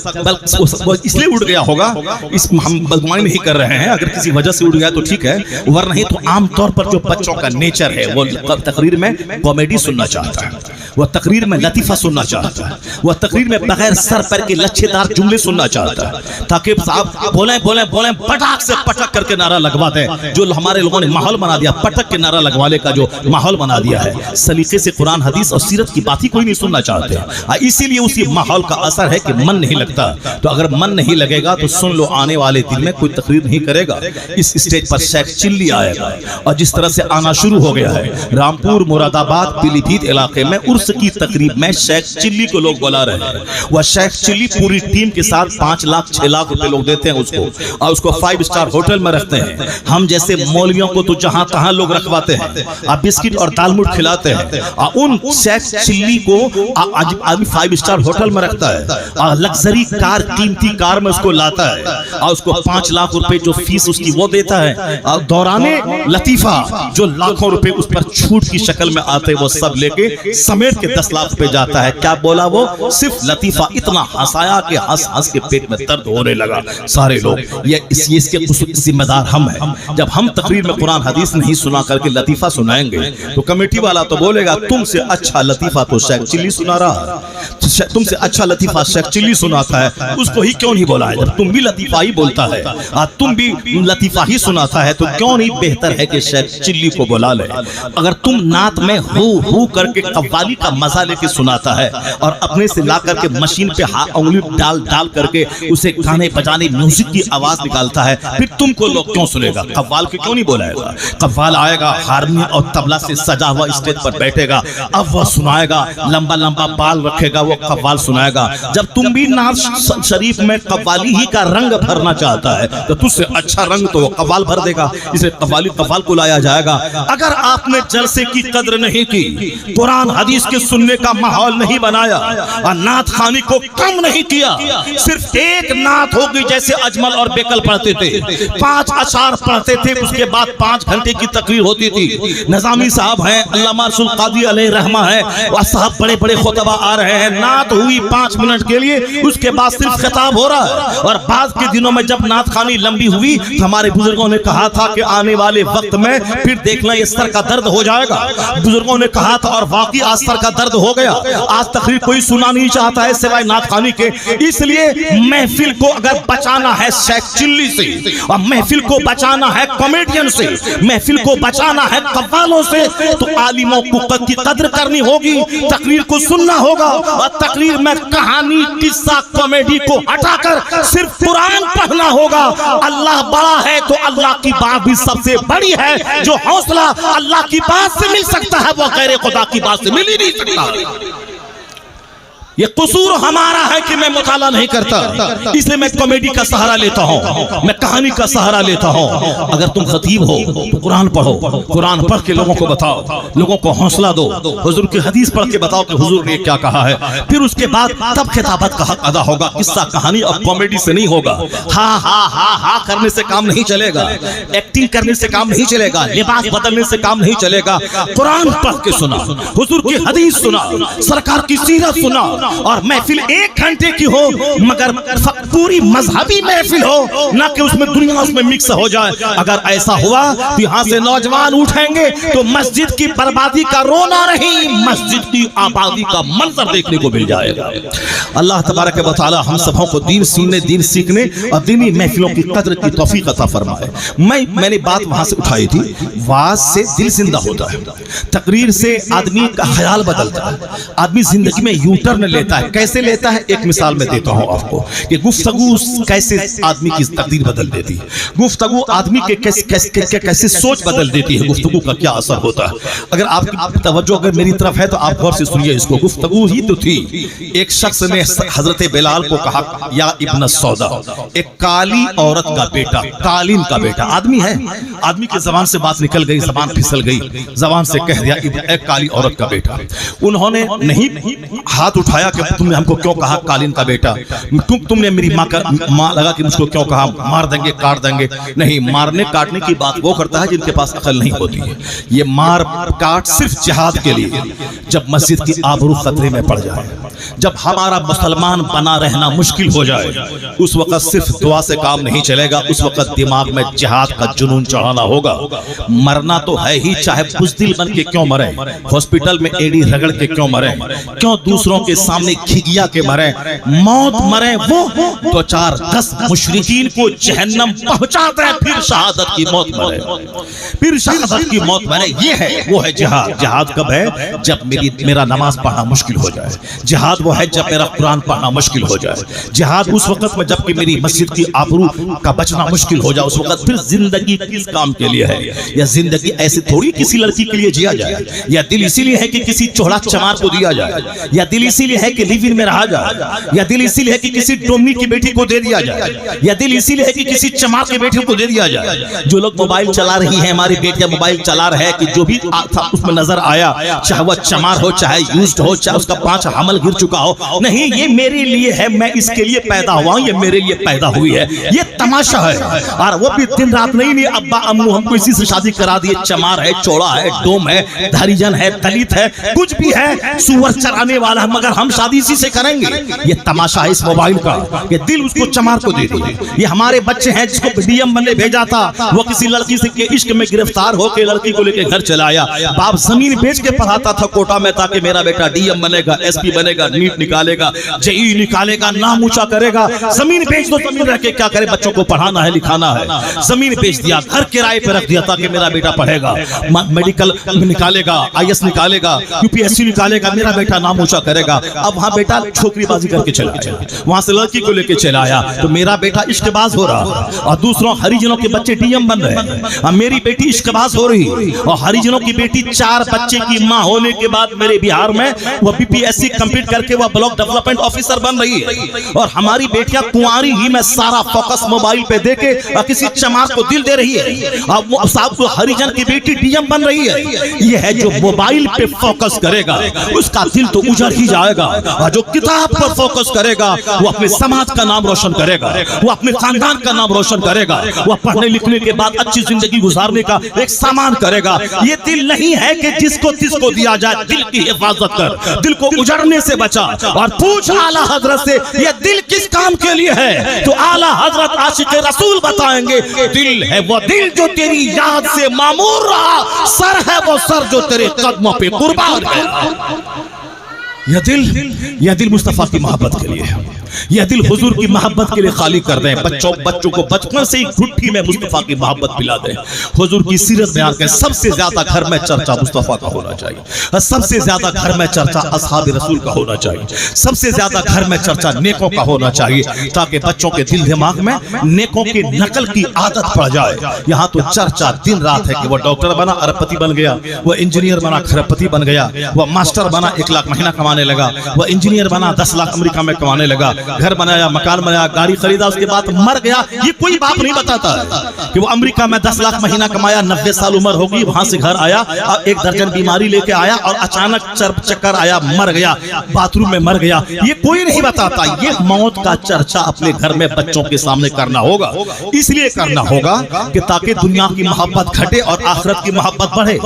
[SPEAKER 1] اس لیے اٹھ گیا ہوگا، اس ہم بدگمانی نہیں کر رہے ہیں، اگر کسی وجہ سے اٹھ گیا تو ٹھیک ہے، ورنہ نہیں تو عام طور پر جو بچوں کا نیچر ہے وہ تقریر میں کامیڈی سننا چاہتا ہے، وہ تقریر میں لطیفہ سننا چاہتا ہے، وہ تقریر میں بغیر سر پر کے لچھے دار جملے سننا چاہتا ہے، تاکہ صاحب بولیں بولیں بولیں پٹاک سے پٹک کر کے نعرہ لگوا دیں، جو ہمارے لوگوں نے ماحول بنا دیا، پٹک کے نعرہ لگوانے کا جو ماحول بنا دیا ہے، سلیقے سے قرآن حدیث اور سیرت کی بات ہی کوئی نہیں سننا چاہتے، اسی لیے اسی ماحول کا اثر ہے کہ من نہیں لگتا، تو اگر من نہیں لگے گا تو سن لو آنے والے دن میں کوئی تقریر نہیں کرے گا، اس اسٹیج پر شیخ چلی آئے گا، اور جس طرح سے آنا شروع ہو گیا ہے رامپور، مراد آباد، پیلی بھیت علاقے میں عرس کی تقریب میں شیخ چلی کو لوگ بلا رہے ہیں، وہ شیخ چلی پوری ٹیم کے ساتھ 5 لاکھ 6 لاکھ روپے لوگ دیتے ہیں اس کو، اور اس کو 5 اسٹار ہوٹل میں رکھتے ہیں، ہم جیسے مولویوں کو تو جہاں تہاں لوگ رکھواتے ہیں، آپ بسکٹ اور دال موٹ کھلاتے ہیں، اور ان شیخ چلی کو آدمی 5 اسٹار ہوٹل میں رکھتا ہے، اور لگزری کار، قیمتی کار میں اس کو لاتا ہے، اور اس کو 5 لاکھ روپے جو فیس اس کی وہ دیتا ہے، اور دورانے لطیفہ جو لاکھوں روپے اس پر چھوٹ کی شکل میں آتے وہ سب لے کے سمیٹ کے 10 لاکھ پہ جاتا ہے۔ کیا بولا وہ؟ صرف لطیفہ اتنا ہنسایا کہ ہنس ہنس کے پیٹ میں درد ہونے لگا سارے لوگ۔ یہ اس کے ذمہ دار ہم ہیں، جب ہم تقریر میں قرآن حدیث نہیں سنا کر کے لطیفہ سنائیں گے تو کمیٹی والا تو بولے گا تم سے اچھا لطیفہ تو شیخ چلی سنا رہا، تم سے اچھا لطیفہ شیخ چلی سناتا ہے، اس کو ہی کیوں نہیں بولا ہے؟ جب تم بھی لطیفہ ہی بولتا ہے، تم بھی لطیفہ ہی سناتا ہے، تو کیوں نہیں بہتر ہے کہ شیخ چلی کو بلا لے؟ اگر تم نعت میں ہو کر کے قوالی کا مزہ لے کے سناتا ہے اور اپنے سے لا کر کے مشین پہ انگلی ڈال کر کے اسے گانے بجانے میوزک کی آواز نکالتا ہے، پھر تم کو لوگ کیوں سنے گا؟ قوال کے کیوں نہیں بولائے گا؟ قوال آئے گا ہارمونیم اور طبلہ سے سجا ہوا اسٹیج پر بیٹھے گا، اب وہ سنائے گا، لمبا لمبا بال رکھے گا، وہ قوال سنائے گا۔ جب تم بھی نعت شریف میں قوالی ہی کا رنگ بھرنا چاہتا ہے تو تجھ سے اچھا رنگ تو وہ قوال بھر دے گا، اسے قوال کو لایا جائے گا۔ اگر آپ نے جلسے کی قدر نہیں کی، قرآن حدیث کے سننے کا ماحول نہیں بنایا اور نعت خوانی کو کم نہیں کیا، صرف ایک نعت ہوگی جیسے اجمل اور بیکل پڑھتے تھے، 5 اشعار پڑھتے تھے، اس کے بعد 5 گھنٹے کی تقریر ہوتی تھی۔ نظامی صاحب ہیں، علامہ ارشد قادری علیہ رحمہ ہے، وہ صاحب بڑے بڑے خطبہ آ رہے ہیں، نعت ہوئی 5 منٹ کے لیے، اس کے بعد صرف خطاب ہو رہا ہے۔ اور بعد کے دنوں میں جب نعت خوانی لمبی ہوئی تو ہمارے بزرگوں نے کہا تھا کہ آنے والے وقت میں پھر دیکھنا یہ سر کا درد ہو جائے گا۔ بزرگوں نے کہا تھا اور واقعی آج سر کا درد ہو گیا. آج تقریر کوئی سنا نہیں چاہتا ہے سوائے نعت خوانی کے. اس لیے محفل کو اگر بچانا ہے شیخ چلی سے, اور محفل کو بچانا ہے کامیڈین سے, محفل کو بچانا ہے قوالوں سے, تو عالموں کی قدر کرنی ہوگی, تقریر کو سننا ہوگا, اور تقریر میں کہانی قصہ کامیڈی کو ہٹا کر صرف قرآن پڑھنا ہوگا. اللہ بڑا ہے تو اللہ کی بات بھی سب سے بڑی ہے. جو حوصلہ اللہ کی بات سے مل سکتا ہے وہ غیر خدا کی بات سے مل ہی نہیں سکتا. یہ قصور ہمارا ہے کہ میں مطالعہ نہیں کرتا, اس لیے میں کامیڈی کا سہارا لیتا ہوں, میں کہانی کا سہارا لیتا ہوں. اگر تم خطیب ہو تو قرآن پڑھو, قرآن پڑھ کے لوگوں کو بتاؤ, لوگوں کو حوصلہ دو, حضور کی حدیث پڑھ کے بتاؤ کہ حضور نے کیا کہا ہے. پھر اس کے بعد تب خطابت کا حق ادا ہوگا. قصہ کہانی اور کامیڈی سے نہیں ہوگا. ہاں ہاں ہاں ہاں کرنے سے کام نہیں چلے گا, ایکٹنگ کرنے سے کام نہیں چلے گا, لباس بدلنے سے کام نہیں چلے گا. قرآن پڑھ کے سنا, حضور کی حدیث سنا, سرکار کی سیرت سنا, اور محفل 1 گھنٹے کی ہو مگر پوری مذہبی محفل ہو, نہ کہ اس میں دنیا اس میں مکس ہو جائے. اگر ایسا ہوا تو یہاں سے نوجوان اٹھیں گے تو مسجد کی بربادی کا رونا نہیں, مسجد کی آبادی کا منظر دیکھنے کو مل جائے گا. اللہ تبارک و تعالی ہم سبوں کو دین سننے, دین سیکھنے اور دینی محفلوں کی قدر کی توفیق عطا فرمائے. میں نے بات وہاں سے اٹھائی تھی, واز سے دل زندہ ہوتا ہے, تقریر سے آدمی کا خیال بدلتا ہے, آدمی زندگی میں یو ٹرن لیتا ہے. کیسے لیتا ہے؟ ایک مثال میں دیتا ہوں آپ کو کہ گفتگو کیسے آدمی کی تقدیر بدل دیتی ہے, گفتگو آدمی کے کیسے سوچ بدل دیتی ہے, گفتگو کا کیا اثر ہوتا ہے. اگر آپ کی توجہ اگر میری طرف ہے تو آپ غور سے سنیے اس کو. گفتگو ہی تو تھی. ایک شخص نے حضرت بلال کو کہا, یا ابن السودا, ایک کالی عورت کا بیٹا, قالین کا بیٹا آدمی ہے, آدمی کی زبان سے بات نکل گئی, زبان پھسل گئی, زبان سے کہہ دیا ایک کالی عورت کا بیٹا. انہوں نے نہیں ہاتھ اٹھایا کہ تم نے ہم کو کیوں کہا قالین کا بیٹا, تم نے میری ماں لگا کہ مجھ کو کیوں کہا مار دیں گے کاٹ دیں گے. نہیں, مارنے کاٹنے کی بات وہ کرتا ہے جن کے پاس عقل نہیں ہوتی ہے. یہ مار کاٹ صرف جہاد کے لیے, جب مسجد کی آبرو خطرے میں پڑ جائے, جب ہمارا مسلمان بنا رہنا مشکل ہو جائے, اس وقت صرف دعا سے کام نہیں چلے گا, اس وقت دماغ میں جہاد کا جنون چڑھانا ہوگا. مرنا تو ہے ہی, چاہے بزدل بن کے کیوں مرے, ہاسپٹل میں ایڑی رگڑ کے کیوں مرے, کیوں دوسروں کے سامنے کھگیا کے مرے, موت مرے وہ 2-4-10 مشرکین کو جہنم پہنچا دے, پھر شہادت کی موت مرے, پھر شہادت کی موت مرے. یہ ہے وہ ہے جہاد. جہاد کب ہے؟ جب میرا نماز پڑھنا مشکل ہو جائے. جہاد وہ ہے جب میرا قرآن پڑھنا مشکل ہو جائے. جہاد اس وقت میں جب کہ میری مسجد کی آبرو کا بچنا مشکل ہو جائے. اس وقت پھر زندگی کس کام کے لیے ہے؟ یا زندگی ایسے تھوڑی کسی لڑکی کے لیے جیا جائے, یا دل اسی لیے ہے کہ کسی چوڑا چمار کو دیا جائے, یا دل اسی لیے ہے کہ لیو ان میں رہا جائے, یا دل اسی لیے ہے کہ کسی ڈومنی کی بیٹی کو دے دیا جائے, یا دل اسی لیے ہے کہ کسی چمار کی بیٹی کو دے دیا جائے. جو لوگ موبائل چلا رہی ہیں, ہماری بیٹیاں موبائل چلا رہے ہیں, کہ جو بھی اس میں نظر آیا, چاہے وہ چمار ہو, چاہے یوزڈ ہو, چاہے اس کا 5 حمل گر چکا ہو, نہیں, یہ میرے لیے ہے, میں اس کے لیے پیدا ہوا ہوں, یہ میرے لیے پیدا ہوئی ہے. یہ تماشا ہے, اور وہ بھی دن رات نہیں, ابا امو ہم کو اسی سے شادی کرا دیے, چمار ہے, چوڑا ہے, ڈوم ہے, دھریجن ہے, دلت ہے, کچھ بھی ہے, سور چرانے والا ہے, مگر ہم شادی اسی سے کریں گے. یہ تماشا ہے اس موبائل کا, کہ دل اس کو چمار کو دے دیے. یہ ہمارے بچے ہیں جس کو ڈی ایم بننے بھیجا تھا, وہ کسی لڑکی سے عشق میں گرفتار ہو کے لڑکی کو لے کے گھر چلا آیا. باپ زمین بیچ کے پڑھاتا تھا کوٹا میں, تاکہ میرا بیٹا ڈی ایم بنے گا, ایس پی بنے گا, نیٹ نکالے گا, جئی نکالے گا, نام اونچا کرے گا. زمین بیچ دو, زمین رہ کے کیا کرے, بچوں کو پڑھانا ہے, لکھانا ہے. زمین بیچ دیا, گھر کرائے پہ رکھ دیا, تاکہ میرا بیٹا پڑھے گا, میڈیکل نکالے گا, IAS نکالے گا, UPSC نکالے گا, میرا بیٹا نام اونچا کرے گا. اب وہاں بیٹا چھوکری بازی کر کے چلا آیا, وہاں سے لڑکی کو لے کے چلا آیا, تو میرا بیٹا عشق باز ہو رہا, اور دوسروں ہریجنوں کے بچے ڈی ایم بن رہے ہیں, اور میری بیٹی عشق باز ہو رہی, اور ہریجنوں کی بیٹی 4 بچے کی ماں ہونے کے بعد میرے بہار میں وہ BPSC کمپلیٹ کر کے وہ بلاک ڈیولپمنٹ آفیسر بن رہی ہے. اور ہماری بیٹیاں کنواری ہی میں سارا فوکس موبائل پہ دے کے اور کسی چمار کو دل دے رہی ہے, اور صاحب کو ہریجن کی بیٹی ڈی ایم بن رہی ہے. یہ ہے جو موبائل پہ فوکس کرے گا, اس کا دل تو اجڑ ہی جائے گا. اور جو کتاب پر فوکس کرے گا وہ اپنے سماج کا نام روشن کرے گا, وہ اپنے خاندان کا نام روشن کرے گا, وہ پڑھنے لکھنے کے بعد اچھی زندگی گزارنے کا ایک سامان کرے گا. یہ دل نہیں ہے کہ جس کو تس کو دیا جائے. دل کی حفاظت کر, دل کو اجڑنے سے بچا اور پوچھ اعلیٰ حضرت سے یہ دل کس کام کے لیے ہے. تو اعلیٰ حضرت عاشق رسول بتائیں گے دل ہے وہ دل جو تیری یاد سے معمور رہا, سر ہے وہ سر جو تیرے قدموں پہ قربان ہے. یہ دل مصطفیٰ کی محبت کے لیے ہے, یہ دل حضور کی محبت کے لیے خالی کر دیں. بچوں کو بچپن سے ہی گھٹی میں مصطفیٰ کی محبت پلا دیں. حضور کی سیرت بیان کریں. سب سے زیادہ گھر میں چرچا مصطفیٰ کا ہونا چاہیے, سب سے زیادہ گھر میں چرچا اصحاب رسول کا ہونا چاہیے, سب سے زیادہ گھر میں چرچا نیکوں کا ہونا چاہیے, تاکہ بچوں کے دل دماغ میں نیکوں کی نقل کی عادت پڑ جائے. یہاں تو چرچا دن رات ہے کہ وہ ڈاکٹر بنا اربپتی بن گیا, وہ انجینئر بنا کھربپتی بن گیا, وہ ماسٹر بنا 1 لاکھ مہینہ کمانے لگا, وہ انجینئر بنا 10 لاکھ امریکہ میں کمانے لگا, گھر بنایا, مکان بنایا, گاڑی خریدا, اس کے بعد مر گیا. یہ کوئی باپ نہیں بتاتا ہے کہ وہ امریکہ میں 10 لاکھ مہینہ کمایا, 90 سال عمر ہوگی, وہاں سے گھر آیا, 1 درجن بیماری لے کے آیا اور اچانک چکر آیا, مر گیا, باتھ روم میں مر گیا. یہ کوئی نہیں بتاتا. یہ موت کا چرچا اپنے گھر میں بچوں کے سامنے کرنا ہوگا. اس لیے کرنا ہوگا کہ تاکہ دنیا کی محبت گھٹے اور آخرت کی محبت بڑھے,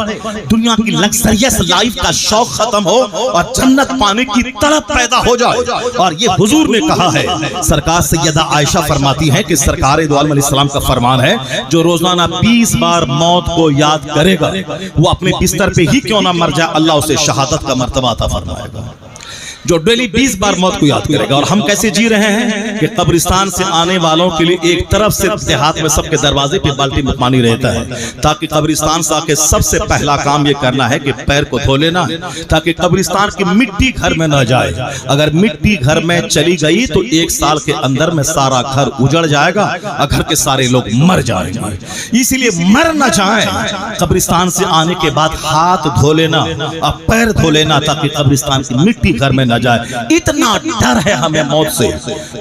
[SPEAKER 1] دنیا کی لگزریس لائف کا شوق ختم ہو اور جنت پانے کی طلب پیدا ہو جائے. اور یہ حضور نے کہا ہے. سرکار سیدہ عائشہ فرماتی ہیں کہ سرکار دو عالم علیہ السلام کا فرمان ہے, جو روزانہ 20 بار موت کو یاد کرے گا وہ اپنے بستر پہ ہی کیوں نہ مر جائے, اللہ اسے شہادت کا مرتبہ عطا فرمائے گا. جو ڈیلی 20 بار موت کو یاد کرے گا. اور ہم کیسے جی رہے ہیں کہ قبرستان سے آنے والوں کے لیے ایک طرف سے دیہات میں سب کے دروازے پہ بالٹی میں پانی رہتا ہے, تاکہ قبرستان سے آکے سب سے پہلا کام یہ کرنا ہے کہ پیر کو دھو لینا, تاکہ قبرستان کی مٹی گھر میں نہ جائے. اگر مٹی گھر میں چلی گئی تو 1 سال کے اندر میں سارا گھر اجڑ جائے گا اور گھر کے سارے لوگ مر جائیں گے. اسی لیے مر نہ جائیں, قبرستان سے آنے کے بعد ہاتھ دھو لینا اور پیر دھو لینا, تاکہ قبرستان کی مٹی گھر میں نہ جائے. اتنا ڈر ہے ہمیں موت سے,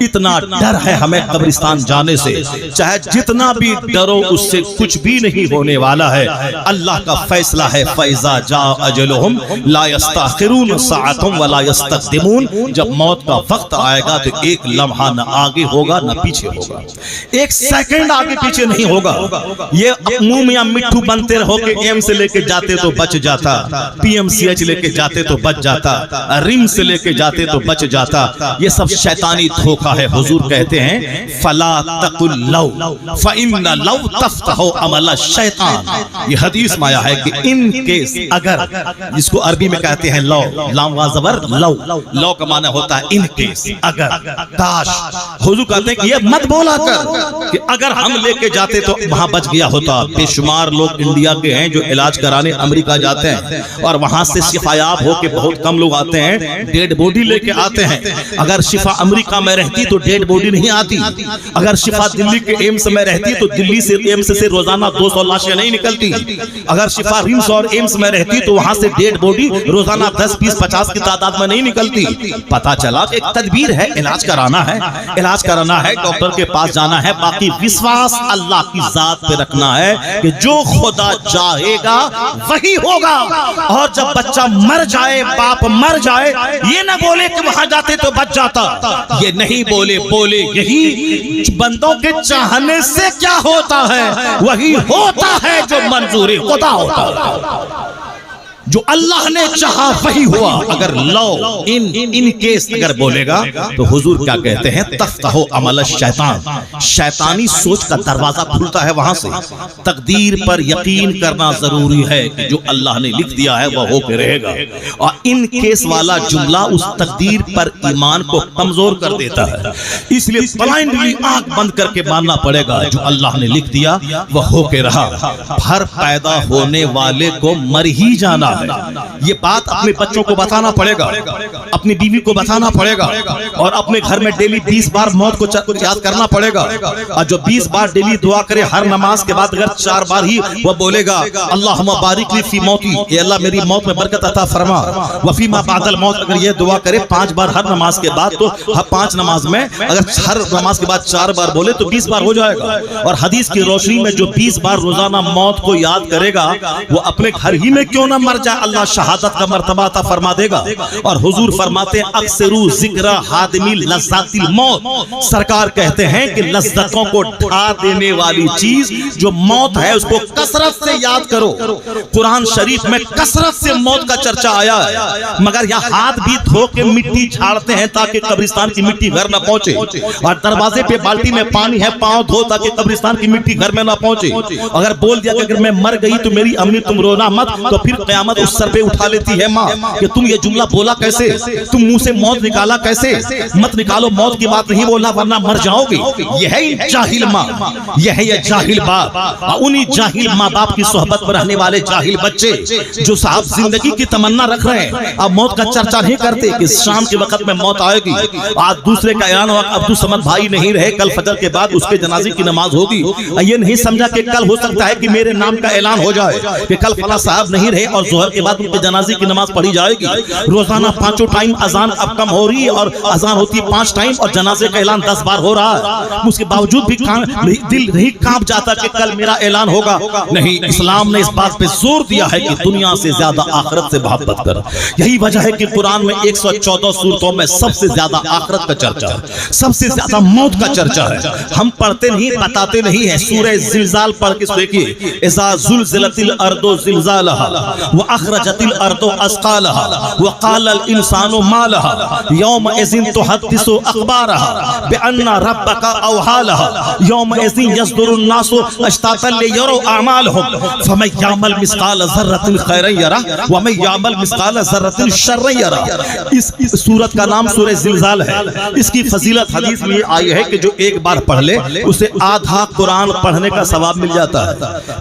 [SPEAKER 1] اتنا ڈر ہے ہمیں قبرستان جانے سے. چاہے جتنا بھی ڈرو اس سے کچھ بھی نہیں ہونے والا ہے. اللہ کا فیصلہ ہے فَإِذَا جَاءَ أَجَلُهُمْ لَا يَسْتَأْخِرُونَ سَاعَةً وَلَا يَسْتَقْدِمُونَ. جب موت کا وقت آئے گا تو ایک لمحہ نہ آگے ہوگا نہ پیچھے ہوگا, 1 سیکنڈ آگے پیچھے نہیں ہوگا. یہ منہ میں مٹھو بنتے رہو کہ ایم سے لے کے جاتے تو بچ جاتا, پی ایم سی ایچ لے کے جاتے تو بچ جاتا, ریم سے لے کے جاتے تو بچ جاتا. یہ سب شیطانی دھوکہ ہے. حضور کہتے ہیں فَلَا تَقُلْ لَوْ فَإِنَّ لَوْ تَفْتَحُ عَمَلَ الشَّيْطَانِ. یہ حدیث میں آیا ہے کہ ان کیس, اگر, جس کو عربی میں کہتے ہیں لو, لام وازور لو, لو کا معنی ہوتا ہے ان کیس, اگر, کاش. حضور کہتے ہیں کہ یہ مت بولا کر کہ اگر ہم لے کے جاتے تو وہاں بچ گیا ہوتا. بے شمار لوگ انڈیا کے ہیں جو علاج کرانے امریکہ جاتے ہیں اور وہاں سے شفایاب ہو کے بہت کم لوگ آتے ہیں, ڈیڈ بوڈی لے کے آتے ہیں. اگر شفا امریکہ میں رہتی تو ڈیڈ بوڈی نہیں آتی. اگر شفا دلی کے ایمس میں رہتی تو دلی سے ایمس سے روزانہ 200 لاشیں نہیں نکلتی. اگر شفا ریمس اور ایمس میں رہتی تو وہاں سے ڈیڈ بوڈی روزانہ 10 20 50 کی تعداد میں نہیں نکلتی. پتا چلا کہ ایک تدبیر ہے, علاج کرانا ہے, علاج کرانا ہے, ڈاکٹر کے پاس جانا ہے. باقی وشواس اللہ کی ذات پہ رکھنا ہے کہ جو خدا چاہے گا وہی ہوگا. اور جب بچہ مر جائے, باپ مر جائے, یہ نہ بولے کہ وہاں جاتے تو بچ جاتا. یہ نہیں بولے یہی بندوں کے چاہنے سے کیا ہوتا ہے, وہی ہوتا ہے جو منظور خدا ہوتا ہے. جو اللہ نے چاہا وہی ہوا. اگر لو ان کیس اگر بولے گا تو حضور کیا کہتے ہیں تفتح عمل الشیطان, شیطانی سوچ کا دروازہ کھلتا ہے وہاں سے. تقدیر پر یقین کرنا ضروری ہے کہ جو اللہ نے لکھ دیا ہے وہ ہو کے رہے گا. اور ان کیس والا جملہ اس تقدیر پر ایمان کو کمزور کر دیتا ہے. اس لیے بلائنڈلی آنکھ بند کر کے ماننا پڑے گا جو اللہ نے لکھ دیا وہ ہو کے رہا. ہر پیدا ہونے والے کو مر ہی جانا. یہ بات اپنے بچوں کو بتانا پڑے گا, اپنی بیوی کو بتانا پڑے گا, اور اپنے گھر میں ڈیلی 20 بار موت کو یاد کرنا پڑے گا. اور جو 20 بار ڈیلی دعا کرے ہر نماز کے بعد, اگر 4 بار ہی وہ بولے گا اللہم بارک لی فی موتی, اے اللہ میری موت میں برکت عطا فرما, وفی ما بعد الموت, اگر یہ دعا کرے 5 بار ہر نماز کے بعد, تو 5 نماز میں اگر ہر نماز کے بعد 4 بار بولے تو 20 بار ہو جائے گا. اور حدیث کی روشنی میں جو 20 بار روزانہ موت کو یاد کرے گا وہ اپنے گھر ہی میں کیوں نہ مر جائے چاہے اللہ شہادت کا مرتبہ عطا فرما دے گا. اور حضور فرماتے ہیں اکثرو ذکر حادمی لذات الموت. سرکار کہتے ہیں کہ لذتوں کو ڈھا دینے والی چیز جو موت ہے اس کو کثرت سے یاد کرو. قرآن شریف میں کثرت سے موت کا چرچہ آیا ہے، مگر یہاں ہاتھ بھی دھو کے مٹی جھاڑتے ہیں تاکہ قبرستان کی مٹی گھر نہ پہنچے، اور دروازے پہ بالٹی میں پانی ہے، پاؤں دھو تاکہ قبرستان کی مٹی گھر میں نہ پہنچے. اگر بول دیا کہ اگر میں مر گئی تو میری امی تم رونا مت، تو پھر قیامت اس سر پہ اٹھا لیتی ہے ماں کہ تم یہ جملہ بولا کیسے، تم منہ سے موت نکالا کیسے. مت نکالو، موت کی بات نہیں بولنا ورنہ مر جاؤ گے. یہ ہے جاہل ماں، یہ ہے یہ جاہل باپ، انہی جاہل ماں باپ کی صحبت میں رہنے والے جاہل بچے جو صاحب زندگی کی تمنا رکھ رہے ہیں. اب موت کا چرچہ نہیں کرتے کہ شام کے وقت میں موت آئے گی. آج دوسرے کا اعلان ہوا عبد الصمد بھائی نہیں رہے، کل فجر کے بعد اس کے جنازے کی نماز ہوگی. یہ نہیں سمجھا کہ کل ہو سکتا ہے کہ میرے نام کا اعلان ہو جائے کہ کل فلاں صاحب نہیں رہے اور ظہر کے بعد ان کے جنازے کی نماز پڑھی جائے گی. روزانہ 5 ٹائم اذان اب کم ہو رہی ہے اور اذان ہوتی ہے 5 ٹائم اور جنازے کا اعلان 10 بار ہو رہا ہے. اس کے باوجود بھی دل نہیں کانپ جاتا کہ کل میرا اعلان ہوگا. نہیں، اسلام نے اس بات پہ زور دیا ہے کہ دنیا سے زیادہ آخرت سے محبت کر. یہی وجہ ہے کہ قرآن میں 114 سورتوں میں سب سے زیادہ آخرت کا چرچہ ہے، سب سے زیادہ موت کا چرچہ ہے. ہم پڑھتے نہیں، بتاتے نہیں ہیں. سورہ زلزال پڑھ کے دیکھیے، اذا زلزلت الارض زلزالها واخرجت الارض اثقالها وقال الانسان ما لها يومئذ تحدث اخبارها بان ربك اوحى لها يومئذ يصدر الناس اشتاتا ليروا اعمالهم فمن يعمل مثقال ذرة خيرا يره ومن يعمل مثقال ذرة شرا يره. اس سورت کا نام سورہ زلزال ہے. اس کی فضیلت حدیث میں آئی ہے کہ جو ایک بار پڑھ لے اسے آدھا قرآن پڑھنے کا ثواب مل جاتا ہے،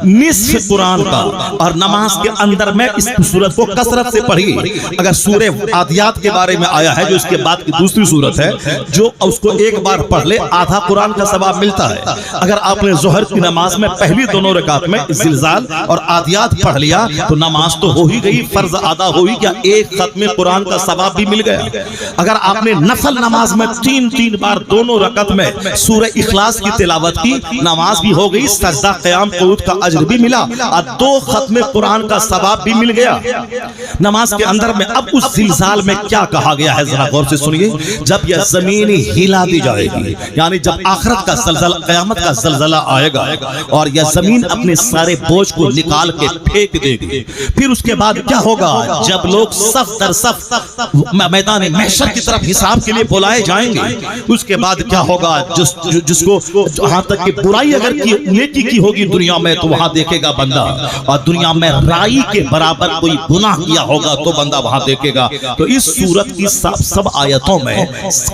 [SPEAKER 1] نصف قرآن کا. اور نماز کے اندر میں اس سورت کو کثرت سے پڑھیے. اگر سورہ عادیات کے بارے میں آیا ہے جو اس کے بعد کی دوسری سورت ہے، جو اس کو ایک بار پڑھ لے آدھا قرآن کا ثواب ملتا ہے. اگر آپ نے ظہر کی نماز میں پہلی دونوں رکعت میں زلزال اور عادیات پڑھ لیا تو نماز تو ہو ہی گئی، فرض ادا ہو ہی گیا، ایک ختم قرآن کا ثواب بھی مل گیا. اگر آپ نے نفل نماز میں 3 بار دونوں رکعت میں سورہ اخلاص کی تلاوت کی، نماز بھی ہو گئی، سجدہ قیام قعود کا اجر بھی ملا اور 2 ختم قرآن کا ثواب بھی مل گیا نماز کے اندر میں. اب اس زلزال میں کیا کہا گیا ہے ذرا غور سے سنیے. جب یہ زمین ہلا دی جائے گی، یعنی جب آخرت کا زلزلہ، قیامت کا زلزلہ آئے گا اور یہ زمین اپنے سارے بوجھ کو نکال کے پھینک دے گی، پھر اس کے بعد کیا ہوگا؟ جب لوگ صف در صف میدان محشر کی طرف حساب کے لیے بلائے جائیں گے، اس کے بعد کیا ہوگا؟ جس کو جہاں تک کہ برائی اگر نیکی کی ہوگی دنیا میں تو وہاں دیکھے گا بندہ، اور دنیا میں رائی کے برابر کوئی گناہ کیا ہوگا تو بندہ وہاں دیکھے گا. تو اس سورت کی سب آیتوں میں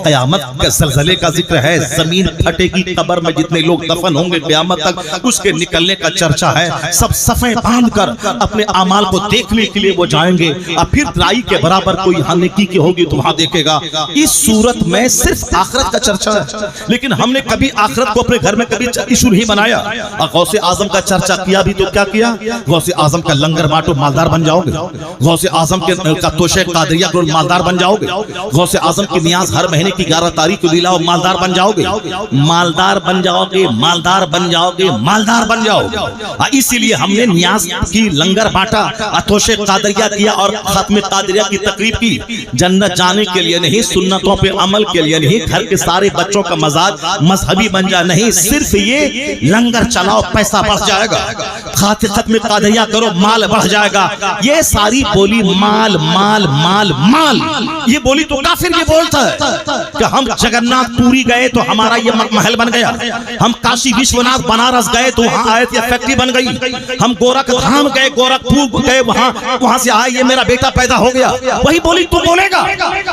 [SPEAKER 1] قیامت کے زلزلے کا ذکر ہے. زمین پھٹے گی، قبر میں جتنے لوگ دفن ہوں گے قیامت تک اس کے نکلنے کا چرچا ہے. سب صفیں باندھ کر اپنے اعمال کو دیکھنے کے لیے وہ جائیں گے، اور پھر رائی کے برابر کوئی نیکی کی ہوگی تو وہاں دیکھے گا. اس صورت میں صرف آخرت کا چرچا ہے، لیکن ہم نے کبھی آخرت کو اپنے گھر میں کبھی ایشو نہیں بنایا. غوث اعظم کا چرچا کیا بھی تو کیا کیا؟ غوث اعظم کا لنگر بانٹو مالدار بن جاؤ گے، غوث اعظم کا توشے قادریہ کو مالدار بن جاؤ گے، غوث اعظم کی نیاز ہر مہینے کی 11 تاریخ کو لاؤ مالدار بن جاؤ گے، مالدار بن جاؤ گے، مالدار بن جاؤ گے، مالدار بن جاؤ گے. اسی لیے ہم نے نیاز کی لنگر بانٹا، توشے قادریہ کیا اور ختم قادریہ کی تقریب کی. جنت جانے کے لیے نہیں، سنتوں پہ عمل کے لیے نہیں، گھر کے سارے بچوں کا مزاج مذہبی بن جائے نہیں، صرف یہ لنگر چلاؤ پیسہ بڑھ جائے گا، ختم قادریہ کرو مال بڑھ جائے گا. یہ ساری بولی مال مال مال مال، یہ بولی تو کافر یہ بولتا ہے کہ ہم جگناتھ پوری گئے تو ہمارا یہ محل بن گیا، ہم کاشی وشوناتھ بنارس گئے تو وہاں آئے یہ فیکٹری بن گئی، ہم گورکھ دھام گئے، گورکھپور گئے، وہاں سے آئے یہ میرا بیٹا پیدا ہو گیا. وہی بولی تو بولے گا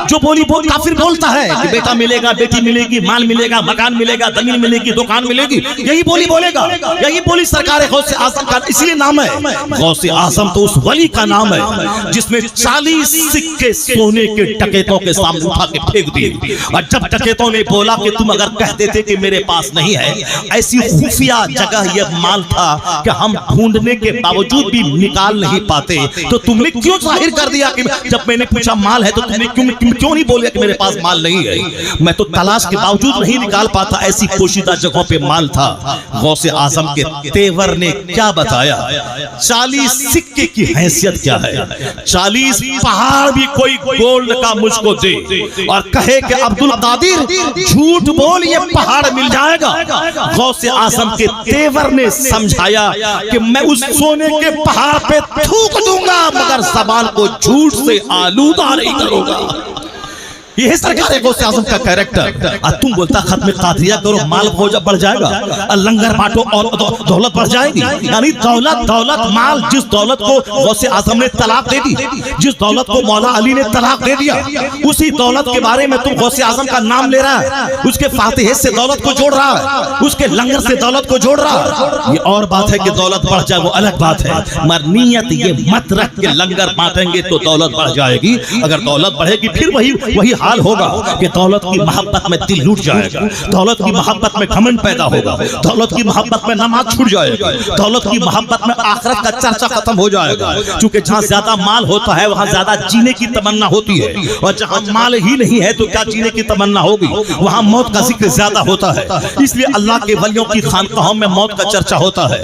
[SPEAKER 1] جو بولی کافر بولتا ہے کہ بیٹا ملے گا، بیٹی ملے گی، مال ملے گا، مکان ملے گا، زمین ملے گی، دکان ملے گی. یہی بولی بولے گا، یہی بولی سرکار غوث اعظم کا اس لیے نام ہے. غوث اعظم تو اس ولی کا نام ہے جس نے 40 سکے سونے کے ڈکیتوں کے سامنے اٹھا کے پھینک دیے. اور جب ڈکیتوں نے بولا کہ تم اگر کہہ دیتے کہ میرے پاس نہیں ہے، ایسی خفیہ جگہ یہ مال تھا کہ ہم ڈھونڈنے کے باوجود بھی نکال نہیں پاتے، تو تم نے کیوں ظاہر کر دیا کہ جب میں نے پوچھا مال ہے تو تم نے کیوں نہیں بولے کہ میرے پاس مال نہیں ہے؟ میں تو تلاش کے باوجود نہیں نکال پاتا، ایسی پوشیدہ جگہوں پہ مال تھا. غوث اعظم کے تیور نے کیا بتایا؟ 40 سکے کی حیثیت کیا ہے. 40 پہاڑ بھی کوئی گولڈ کا مجھ کو دے اور کہے کہ عبد القادر جھوٹ بول یہ پہاڑ مل جائے گا. غوث اعظم کے تیور نے سمجھایا کہ میں اس سونے کے پہاڑ پہ تھوک دوں گا مگر زبان کو جھوٹ سے آلودہ نہیں کروں گا. یہ ہے سرکار غوث اعظم کا کریکٹر. تم بولتا ختم قادریہ کرو مال بڑھ جائے گا, لنگر بانٹو اور دولت بڑھ جائے گی. یعنی دولت مال, جس دولت کو غوث اعظم نے طلاق دے دی, جس دولت کو مولا علی نے طلاق دے دیا, اسی دولت کے بارے میں تم غوث اعظم کا نام لے رہا ہے, اس کے فاتحے سے دولت کو جوڑ رہا ہے, اس کے لنگر سے دولت کو جوڑ رہا ہے. یہ اور بات ہے کہ دولت بڑھ جائے, وہ الگ بات ہے, مگر نیت یہ مت رکھ کے لنگر بانٹیں گے تو دولت بڑھ جائے گی. اگر دولت بڑھے گی پھر وہی حال ہوگا کہ دولت کی محبت میں دل لوٹ جائے گا, دولت کی محبت میں گھمنڈ پیدا ہوگا, دولت کی محبت میں نماز چھوٹ جائے گا, دولت کی محبت میں آخرت کا چرچا ختم ہو جائے گا. چونکہ جہاں زیادہ مال ہوتا ہے وہاں زیادہ جینے کی تمنا ہوتی ہے, اور جہاں مال ہی نہیں ہے تو کیا جینے کی تمنا ہوگی, وہاں موت کا ذکر زیادہ ہوتا ہے. اس لیے اللہ کے ولیوں کی خانقاہوں میں موت کا چرچا ہوتا ہے.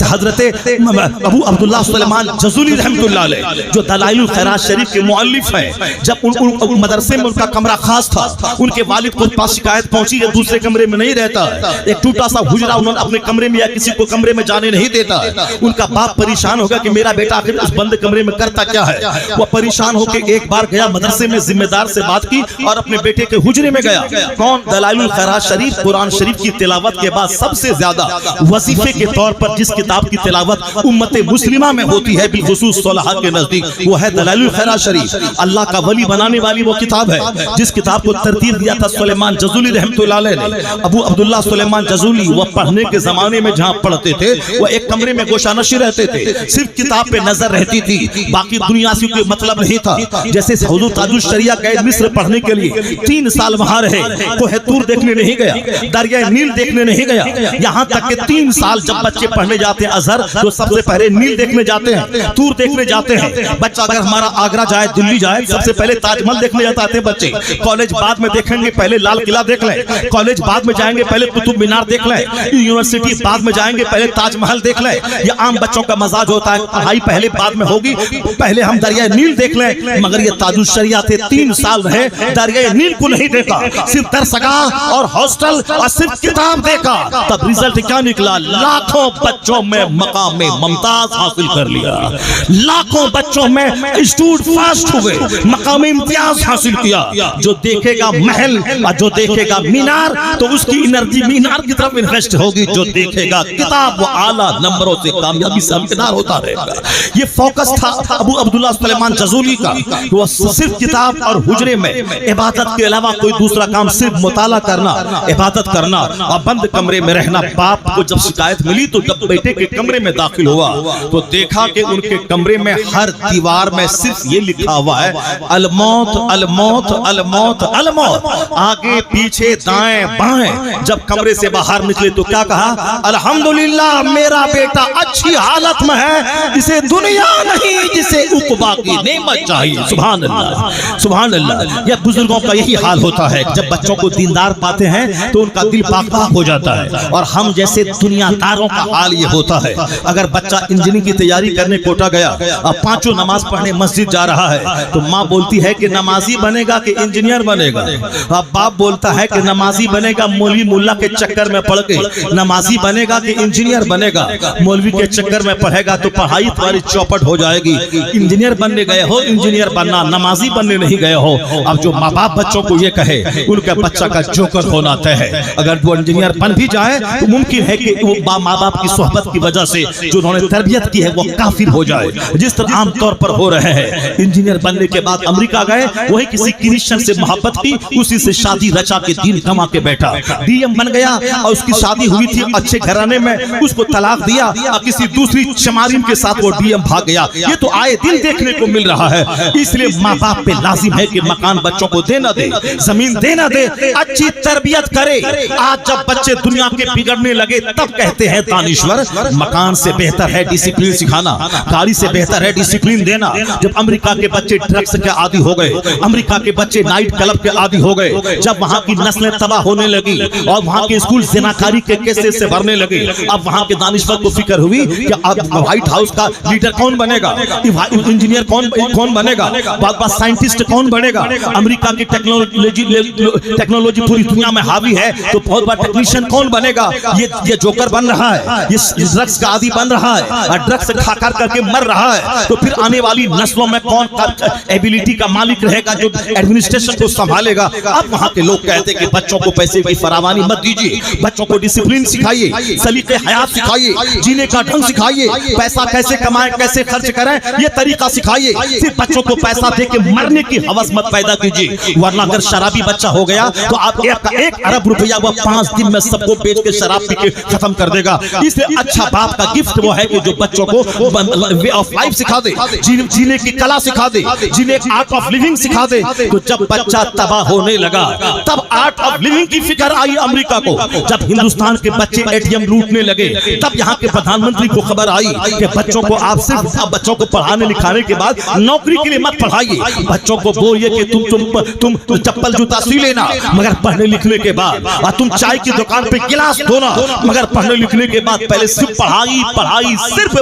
[SPEAKER 1] حضرت ابو عبداللہ سلیمان جزولی رحمۃ اللہ علیہ جو دلائل الخیرات شریف کے مؤلف ہیں, جب ان مدرسے میں ان کا کمرہ خاص تھا, ان کے والد کو پاس شکایت پہنچی کہ دوسرے کمرے میں نہیں رہتا ہے, ایک ٹوٹا سا حجرہ انہوں نے اپنے کمرے میں یا کسی کو کمرے میں جانے نہیں دیتا ہے. ان کا باپ پریشان ہوگا کہ میرا بیٹا آخر اس بند کمرے میں کرتا کیا ہے. وہ پریشان ہو کے ایک بار گیا مدرسے میں, ذمہ دار سے بات کی اور اپنے بیٹے کے حجرے میں گیا. کون؟ دلائل الخیرات شریف, قرآن شریف کی تلاوت کے بعد سب سے زیادہ وظیفے کے طور پر جس کتاب کی تلاوت امت مسلمہ میں ہوتی ہے بالخصوص صلحاء کے نزدیک, وہ ہے دلائل الخیرات شریف. اللہ کا ولی بنانے والی وہ کتاب ہے جس کتاب کو ترتیب دیا تھا سلیمان جزولی رحمۃ اللہ علیہ نے. ابو عبداللہ سلیمان جزولی وہ پڑھنے کے زمانے میں جہاں پڑھتے تھے وہ ایک کمرے میں گوشانشی رہتے تھے, صرف کتاب پہ نظر رہتی تھی, باقی دنیا سے کوئی مطلب نہیں تھا. جیسے حضور تاج الشریعہ گئے مصر پڑھنے کے لیے, 3 سال وہاں رہے, کوہ طور دیکھنے نہیں گیا, دریائے نیل دیکھنے نہیں گیا, یہاں تک کہ 3 سال جب بچے پڑھنے جاتے ہیں ازہر تو سب سے پہلے نیل دیکھنے جاتے ہیں, طور دیکھنے جاتے ہیں. بچہ اگر ہمارا آگرہ جائے, دلی جائے, سب سے پہلے تاج محل دیکھنے جاتے تھے بچے. کالج بعد میں دیکھیں گے, پہلے لال قلعہ دیکھ لیں. کالج بعد میں جائیں گے, پہلے قطب مینار دیکھ لیں. یونیورسٹی بعد میں جائیں گے, پہلے تاج محل دیکھ لیں. یہ عام بچوں کا مزاج ہوتا ہے, پڑھائی پہلے بعد میں ہوگی, پہلے ہم دریائے نیل دیکھ لیں. مگر یہ تاج الشریعہ تھے, 3 سال رہے, دریائے نیل کو نہیں دیکھا, صرف درسگاہ اور ہاسٹل اور صرف کتاب دیکھا. تب رزلٹ کیا نکلا؟ لاکھوں بچوں میں مقام ممتاز حاصل کر لیا, لاکھوں بچوں میں اسٹوڈ فاسٹ ہوئے, مقام امتیاز حاصل کیا. جو دیکھے گا محل اور جو دیکھے گا مینار تو اس کی انرجی مینار کی طرف انویسٹ ہوگی, جو دیکھے گا کتاب وہ اعلیٰ نمبروں سے کامیابی سے ہمکنار ہوتا رہے گا. یہ فوکس تھا ابو عبداللہ سلیمان جزولی کا, وہ صرف کتاب اور حجرے میں عبادت کے علاوہ کوئی دوسرا کام, صرف مطالعہ کرنا, عبادت کرنا اور بند کمرے میں رہنا. باپ کو جب شکایت ملی تو جب بیٹے کے کمرے میں داخل ہوا تو دیکھا کہ ان کے کمرے میں ہر دیوار میں صرف یہ لکھا ہوا ہے الموت الموت الموت الموت, آگے پیچھے دائیں بائیں. جب کمرے سے باہر نکلے تو کیا کہا؟ الحمدللہ میرا بیٹا اچھی حالت میں ہے, جسے دنیا نہیں جسے عقبا کی نعمت چاہیے. سبحان اللہ سبحان اللہ. یہ بزرگوں کا یہی حال ہوتا ہے, جب بچوں کو دیندار پاتے ہیں تو ان کا دل پاک پاک ہو جاتا ہے. اور ہم جیسے دنیا داروں کا حال یہ ہوتا ہے. اگر بچہ انجینئرنگ کی تیاری کرنے کوٹا گیا اور 5 نماز پڑھنے مسجد جا رہا ہے تو ماں بولتی ہے کہ نمازی بنے گا کہ انجینئر بنے گا, اب باپ بولتا ہے کہ نمازی بنے گا مولوی ملا کے چکر میں پڑھ کے, نمازی بنے گا کہ انجینئر بنے گا. مولوی کے چکر میں پڑھے گا تو پڑھائی تمہاری چوپٹ ہو جائے گی. انجینئر بننے گئے ہو, انجینئر بننا, نمازی بننے نہیں گئے ہو. اب جو ماں باپ بچوں کو یہ کہے ان کا بچہ کا جوکر ہونا طے ہے. اگر وہ انجینئر بن بھی جائے تو ممکن ہے کہ وہ ماں باپ کی صحبت کی وجہ سے جو انہوں نے تربیت کی ہے وہ کافر ہو جائے, جس طرح عام طور پر ہو رہے ہیں. انجینئر بننے کے بعد امریکہ گئے, وہی کسی کرسچن سے محبت کی, اسی سے شادی رچا کے دین کما کے بیٹھا, ڈی ایم بن گیا اور اس کی شادی ہوئی تھی اچھے گھرانے میں, اس کو طلاق دیا اور کسی دوسری چمارین کے ساتھ وہ ڈی ایم بھاگ گیا. یہ تو آئے دن دیکھنے کو مل رہا ہے. اس لیے ماں باپ پہ لازم ہے کہ مکان بچوں کو دینا دے, زمین دینا دے, اچھی تربیت کرے. آج جب بچے دنیا کے بگڑنے لگے تب کہتے ہیں دانشور مکان سے بہتر ہے ڈسپلین سکھانا, گاڑی سے بہتر ہے ڈسپلین دینا. جب امریکہ کے بچے ڈرگس کے عادی ہو گئے, امریکہ کے بچے نائٹ کلب کے عادی ہو گئے، جب وہاں کی نسلیں تباہ ہونے لگی اور وہاں کے اسکول زناکاری کے کیسز سے بھرنے لگے، اب وہاں کے دانشور کو فکر ہوئی کہ اب وائٹ ہاؤس کا لیڈر کون بنے گا، انجینئر کون بنے گا، سائنٹسٹ کون بنے گا، امریکہ کی ٹیکنالوجی پوری دنیا میں حاوی ہے تو بہت بڑا ٹیکنیشین کون بنے گا، یہ جوکر بن رہا ہے، یہ ڈرگز کا عادی بن رہا ہے، ڈرگز کھا کر کے مر رہا ہے، تو پھر آنے والی نسلوں میں کون ایبیلٹی کا مالک رہے گا جو ایڈمنسٹریشن کو سنبھالے گا۔ اب وہاں کے لوگ کہتے ہیں کہ بچوں کو پیسے کی فراوانی مت دیجیے، بچوں کو ڈسپلن سکھائیے، سلیقہ حیات سکھائیے، جینے کا ڈھنگ سکھائیے، پیسہ کیسے کمائیں کیسے خرچ کریں یہ طریقہ سکھائیے، صرف بچوں کو پیسہ دے کے مرنے کی ہوس مت پیدا کیجیے، ورنہ اگر شرابی بچہ ہو گیا تو آپ 1 ارب روپیہ وہ 5 دن میں سب کو بیچ کے شراب پی کے ختم کر دے گا۔ اس لیے اچھا باپ کا گفٹ وہ ہے کہ جو بچوں کو وے آف لائف سکھا دے، جینے کی کلا سکھا دے، جینے کی آرٹ آف لیونگ سکھا دے۔ تو جب بچہ تباہ ہونے لگا تب آرٹ آف لیونگ کی فکر آئی امریکہ کو، جب ہندوستان کے بچے ATM لوٹنے لگے تب یہاں کے پردھان منتری کو خبر آئی کہ بچوں کو آپ صرف بچوں کو پڑھانے لکھانے کے بعد نوکری کے لیے مت پڑھائیے، بچوں کو بولیے کہ تم چپل جوتا سی لینا مگر پڑھنے لکھنے کے بعد، اور تم چائے کی دکان پہ گلاس دھونا مگر پڑھنے لکھنے کے بعد، پہلے صرف پڑھائی صرف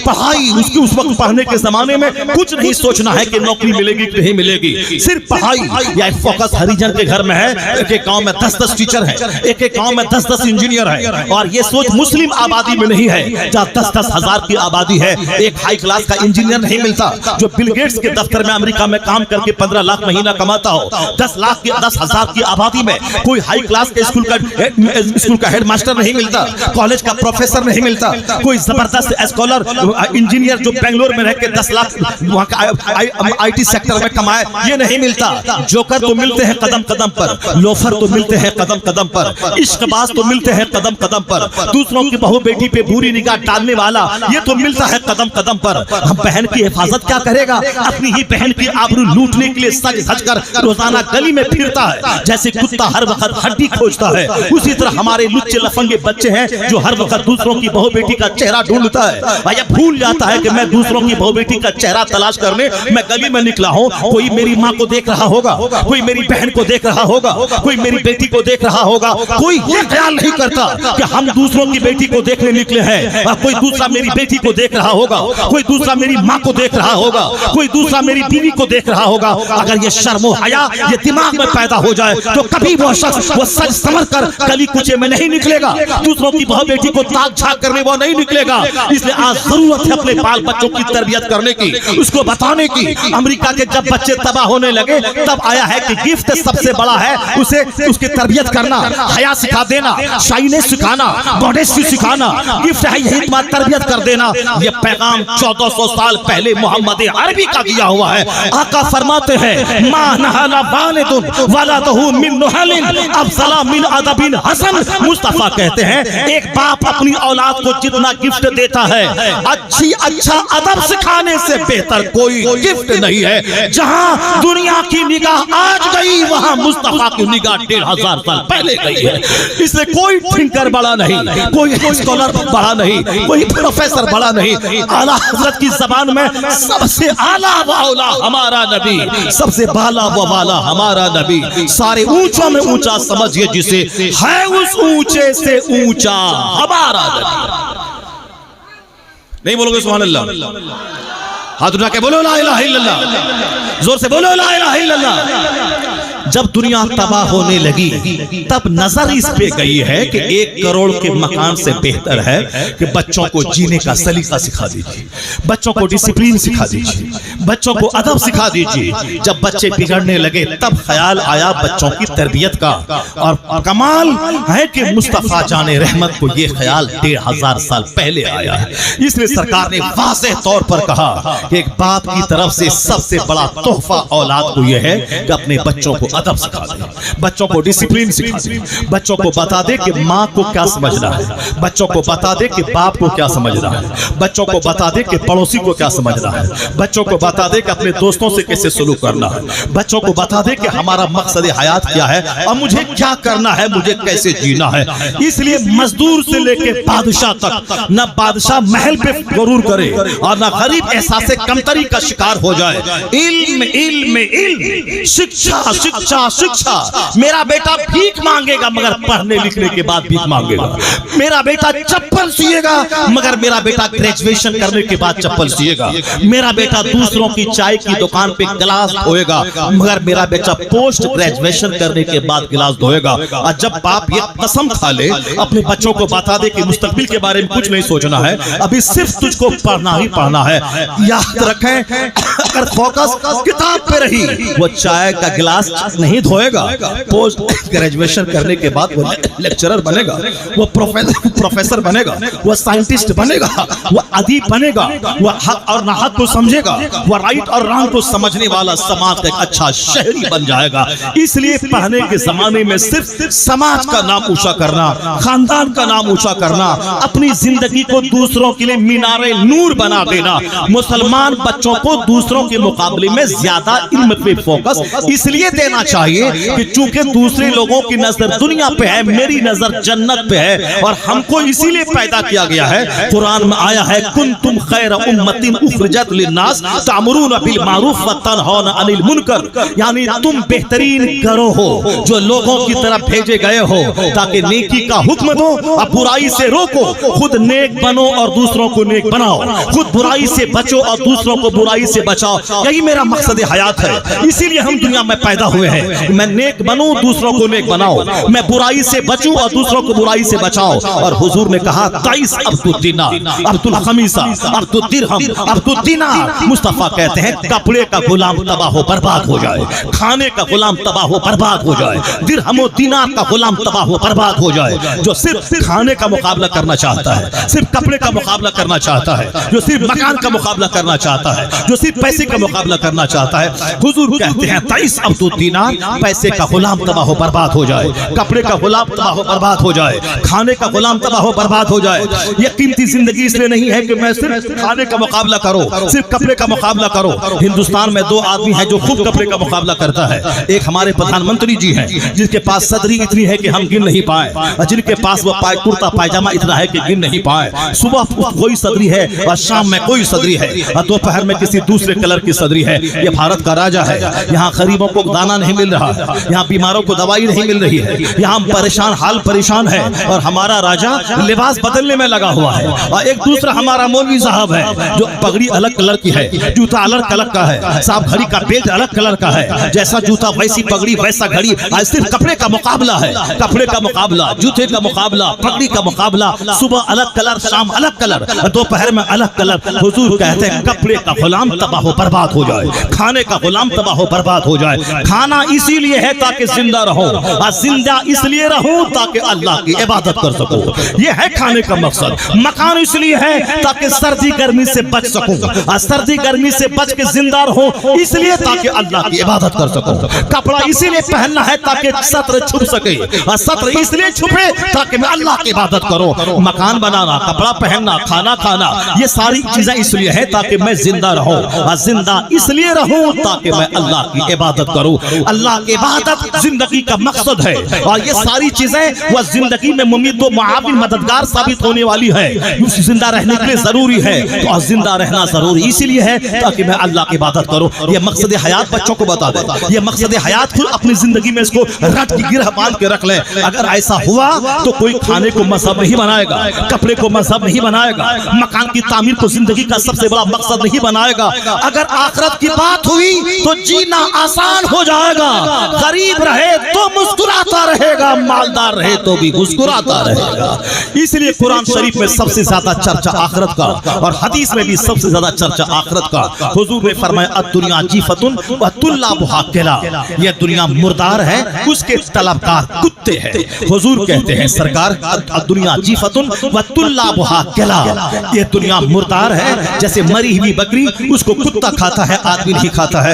[SPEAKER 1] پڑھائی اس وقت پڑھنے کے زمانے میں کچھ نہیں سوچنا ہے کہ نوکری ملے گی کہ نہیں ملے گی، صرف پڑھائی۔ یا ایک فوکس ہریجن کے گھر میں ہے، ایک گاؤں میں 10 ٹیچر ہیں، ایک گاؤں میں 10 انجینئر ہیں، اور یہ سوچ مسلم آبادی میں نہیں ہے جہاں 10 ہزار کی آبادی ہے ایک ہائی کلاس کا انجینئر نہیں ملتا جو بل گیٹس کے دفتر میں امریکہ میں کام کر کے 15 لاکھ مہینہ کماتا ہو، 10 ہزار کی آبادی میں کوئی ہائی کلاس کے اسکول کا ہیڈ ماسٹر نہیں ملتا، کالج کا پروفیسر نہیں ملتا، کوئی زبردست اسکالر انجینئر جو بنگلور میں رہ کے 10 لاکھ وہاں کا IT سیکٹر میں کمائے یہ نہیں ملتا۔ جوکر تو ملتے ہیں قدم قدم پر، لوفر تو ملتے ہیں قدم قدم پر، عشق باز تو ملتے ہیں قدم قدم پر، دوسروں کی بہو بیٹی پہ بری نگاہ ڈالنے والا یہ تو ملتا ہے قدم قدم پر۔ ہم بہن کی حفاظت کیا کرے گا، اپنی ہی بہن کی آبرو لوٹنے کے لیے سج دھج کر روزانہ گلی میں پھرتا ہے، جیسے کتا ہر وقت ہڈی کھوجتا ہے اسی طرح ہمارے لچے لفنگے بچے ہیں جو ہر وقت دوسروں کی بہو بیٹی کا چہرہ ڈھونڈتا ہے، یا بھول جاتا ہے کہ میں دوسروں کی بہو بیٹی کا چہرہ تلاش کرنے میں گلی میں نکلا ہوں، کوئی میری ماں کو دیکھ رہا ہوگا، کوئی میری بہن کو دیکھ رہا ہوگا، کوئی میری بیٹی کو دیکھ رہا ہوگا، کوئی یہ خیال نہیں کرتا کہ ہم دوسروں کی بیٹی کو دیکھنے نکلے ہیں، کوئی دوسرا میری بیٹی کو دیکھ رہا ہوگا، کوئی دوسرا میری ماں کو دیکھ رہا ہوگا، کوئی دوسرا میری بیوی کو دیکھ رہا ہوگا۔ اگر یہ شرم و حیا یہ دماغ میں پیدا ہو جائے تو کبھی وہ شخص وہ سج سمر کر گلی کوچے میں نہیں نکلے گا، دوسروں کی بہو بیٹی کو تاک جھانک کرنے وہ نہیں نکلے گا۔ اس لیے آج ضرورت ہے اپنے بال بچوں کی تربیت کرنے کی، اس کو بتانے کی۔ امریکہ کے جب بچے تباہ ہونے لگے تب آیا ہے کہ گفٹ سب سے بڑا ہے اسے اس کی تربیت کرنا، حیا سکھا دینا، شائنس سکھانا، ماڈسٹی سکھانا، گفٹ ہے یہی تمہاری تربیت کر دینا۔ یہ پیغام 1400 سال پہلے محمد عربی کا دیا ہوا ہے۔ آقا فرماتے ہیں ما نہل والد ولدہ من نہل افضل من ادب حسن۔ مصطفیٰ کہتے ہیں ایک باپ اپنی اولاد کو جتنا گفٹ دیتا ہے اچھا ادب سکھانے سے بہتر کوئی گفٹ نہیں ہے۔ جہاں دنیا کی نگاہ آج گئی وہاں مصطفیٰ کی نگاہ 1500 سال پہلے گئی ہے۔ اس لیے کوئی تھنکر بڑا نہیں، کوئی اسکالر بڑا نہیں، کوئی پروفیسر بڑا نہیں۔ اعلیٰ حضرت کی زبان میں سب سے اعلیٰ و اولا ہمارا نبی، سب سے بالا و والا ہمارا نبی، سارے اونچوں میں اونچا سمجھئے جسے ہے اس اونچے سے اونچا ہمارا نبی۔ نہیں بولو گے سبحان اللہ؟ ہاتھ اٹھا کے بولو لا الہ الا اللہ، زور سے بولو لا الہ الا اللہ۔ جب دنیا تباہ ہونے لگی تب نظر اس پہ گئی ہے کہ 1 کروڑ کے مکان سے بہتر ہے کہ بچوں کو جینے کا سلیقہ سکھا دیجیے، بچوں کو ڈسپلین سکھا دیجیے، بچوں کو ادب سکھا دیجیے۔ جب بچے بگڑنے لگے تب خیال آیا بچوں کی تربیت کا، اور کمال ہے کہ مصطفیٰ جان رحمت کو یہ خیال 1500 سال پہلے آیا ہے۔ اس لیے سرکار نے واضح طور پر کہا کہ ایک باپ کی طرف سے سب سے بڑا تحفہ اولاد کو یہ ہے کہ اپنے بچوں کو ادب سکھا دے, بچوں کو ڈسپلن سکھا دے, بچوں کو بتا دے کہ ماں کو کیا سمجھنا ہے, بچوں کو بتا دے کہ باپ کو کیا سمجھنا ہے, بچوں کو بتا دے کہ پڑوسی کو کیا سمجھنا ہے, بچوں کو بتا دے کہ اپنے دوستوں سے کیسے سلوک کرنا ہے, بچوں کو بتا دے کہ ہمارا مقصد حیات کیا ہے اور مجھے کیا کرنا ہے, مجھے کیسے جینا ہے. اس لیے مزدور سے لے کے بادشاہ تک, نہ بادشاہ محل پہ غرور کرے اور نہ غریب احساس کمتری کا شکار ہو جائے. علم علم علم, شکشا شکشا شکشا. میرا بیٹا بھیک مانگے گا مگر پڑھنے لکھنے کے بعد بھیک مانگے گا. میرا بیٹا چپل سیے گا مگر میرا بیٹا گریجویشن کرنے کے بعد چپل سیے گا. میرا بیٹا دوسروں کی چائے کی دکان پہ گلاس دھوئے گا مگر میرا بیٹا پوسٹ گریجویشن کرنے کے بعد گلاس دھوئے گا. اور جب باپ یہ قسم کھا لے, اپنے بچوں کو بتا دے کہ مستقبل کے بارے میں کچھ نہیں سوچنا ہے, ابھی صرف تجھ کو پڑھنا ہی پڑھنا ہے. یاد رکھیں, اگر فوکس کتاب پہ رہی, وہ چائے کا گلاس نہیں دھوئے گا. پوسٹ گریجویشن کرنے کے بعد وہ لیکچرر بنے گا, وہ پروفیسر بنے گا, وہ سائنٹسٹ بنے گا, وہ ادیب بنے گا, وہ حق اور ناحق کو سمجھے گا, وہ رائٹ اور رانگ کو سمجھنے والا سماج کا ایک اچھا شہری بن جائے گا. اس لیے پڑھنے کے زمانے میں صرف سماج کا نام اونچا کرنا, خاندان کا نام اونچا کرنا, اپنی زندگی کو دوسروں کے لیے مینار نور بنا دینا. مسلمان بچوں کو دوسروں کے مقابلے میں زیادہ علم پہ فوکس اس لیے دینا چاہیے کہ چونکہ دوسرے لوگوں کی نظر دنیا پہ ہے, میری نظر جنت پہ ہے, اور ہم کو اسی لیے پیدا کیا گیا ہے. قرآن میں آیا ہے, کنتم خیر امت اخرجت للناس تأمرون بالمعروف وتنہون عن المنکر. یعنی تم بہترین گروہ ہو جو لوگوں کی طرف بھیجے گئے ہو تاکہ نیکی کا حکم دو اور برائی سے روکو. خود نیک بنو اور دوسروں کو نیک بناؤ, خود برائی سے بچو اور دوسروں کو برائی سے بچاؤ. یہی میرا مقصد حیات ہے. اسی لیے ہم دنیا میں پیدا ہوئے ہیں, میں نیک بنوں دوسروں کو نیک بناؤ, میں برائی سے بچوں اور دوسروں کو برائی سے بچاؤ. اور حضور نے کہا, تعیس عبد الدینار عبد الخمیسہ عبد الدرہم عبد الدینار. مصطفیٰ کہتے ہیں کپڑے کا غلام تباہ و برباد ہو جائے, کھانے کا غلام تباہ و برباد ہو جائے, درہم و دینار کا غلام تباہ و برباد ہو جائے. جو صرف کھانے کا مقابلہ کرنا چاہتا ہے, صرف کپڑے کا مقابلہ کرنا چاہتا ہے, جو صرف مکان کا مقابلہ کرنا چاہتا ہے, جو صرف پیسے کا مقابلہ کرنا چاہتا ہے, حضور کہتے ہیں تعیس عبد الدینار, پیسے کا غلام تباہ و برباد ہو جائے, کپڑے کا غلام تباہ و برباد ہو جائے, کھانے کا غلام تباہ و برباد ہو جائے. یہ قیمتی زندگی اس لیے نہیں ہے کہ میں صرف کھانے کا مقابلہ کرو, صرف کپڑے کا مقابلہ کرو. ہندوستان میں دو آدمی ہیں جو خوب کپڑے کا مقابلہ کرتا ہے. ایک ہمارے پردھان منتری جی ہیں جن کے پاس صدری اتنی ہے کہ ہم گن نہیں پائے, اور جن کے پاس وہ کرتا پائجامہ اتنا ہے کہ گن نہیں پائے. صبح کوئی صدری ہے اور شام میں کوئی صدری ہے, اور دوپہر میں کسی دوسرے کلر کی صدری ہے. یہ بھارت کا راجہ ہے. یہاں غریبوں کو دانا نہیں مل رہا, یہاں بیماروں کو دوائی نہیں مل رہی ہے, یہاں پریشان حال پریشان ہے, اور ہمارا راجہ لباس بدلنے میں لگا ہوا ہے. اور ایک دوسرا ہمارا مولوی صاحب ہے جو پگڑی الگ کلر کی ہے, جوتا الگ کلر کا ہے, صاحب گھڑی کا بیلٹ الگ کلر کا ہے, جیسا جوتا ویسی پگڑی ویسا گھڑی. صرف کپڑے کا مقابلہ ہے, کپڑے کا مقابلہ, جوتے کا مقابلہ, پگڑی کا مقابلہ. صبح الگ کلر, شام الگ کلر, دوپہر میں الگ کلر. حضور کہتے ہیں کپڑے کا غلام تباہ و برباد ہو جائے, کھانے کا غلام تباہ و برباد ہو جائے. کھانا اسی لیے ہے تاکہ زندہ رہو, اور زندہ اس لیے رہو تاکہ اللہ کی عبادت کر سکو. یہ ہے کھانے کا مقصد. مکان اس لیے ہے تاکہ سردی گرمی سے بچ سکوں, اور سردی گرمی سے بچ کے زندہ رہو اس لیے تاکہ اللہ کی عبادت کر سکوں. کپڑا اسی لیے پہننا ہے تاکہ سطر چھپ سکے, اور سطر اس لیے چھپے تاکہ میں اللہ کی عبادت کروں. مکان بنانا, کپڑا پہننا, کھانا کھانا, یہ ساری چیزیں اس لیے ہے تاکہ میں زندہ رہوں, اور زندہ اس لیے رہوں تاکہ میں اللہ کی عبادت کروں. اللہ کی عبادت زندگی کا مقصد ہے, اور یہ ساری چیزیں وہ زندگی میں ممید و معاون مددگار ثابت ہونے والی ہے. زندہ رہنے کے لیے ضروری ہے, اور زندہ رہنا ضروری اسی لیے ہے تاکہ میں اللہ کی عبادت کروں. یہ مقصد حیات بچوں کو بتا دے, یہ مقصد حیات خود اپنی زندگی میں اس کو رٹ کی گرہ باندھ کے رکھ لیں. اگر ایسا ہوا تو کوئی کھانے کو مذہب نہیں بنائے گا, کپڑے کو مذہب نہیں بنائے گا, مکان کی تعمیر کو زندگی کا سب سے بڑا مقصد نہیں بنائے گا. اگر آخرت کی بات ہوئی تو جینا آسان ہو جائے گا. غریب رہے تو مسکراتا رہے گا, مالدار رہے تو بھی مسکراتا رہے گا. اس لیے قرآن شریف میں سب سے زیادہ چرچا آخرت کا, اور حدیث میں بھی سب سے زیادہ چرچا آخرت کا. حضور نے فرمایا الدنیا جیفتن وطلابھا کلا, یہ دنیا مردار ہے, اس کے طلبکار کتے ہیں. حضور کہتے ہیں سرکار الدنیا جیفتن وطلابھا کلا, یہ دنیا مردار ہے, جیسے مری ہوئی بکری اس کو کتا کھاتا ہے, آدمی نہیں کھاتا ہے.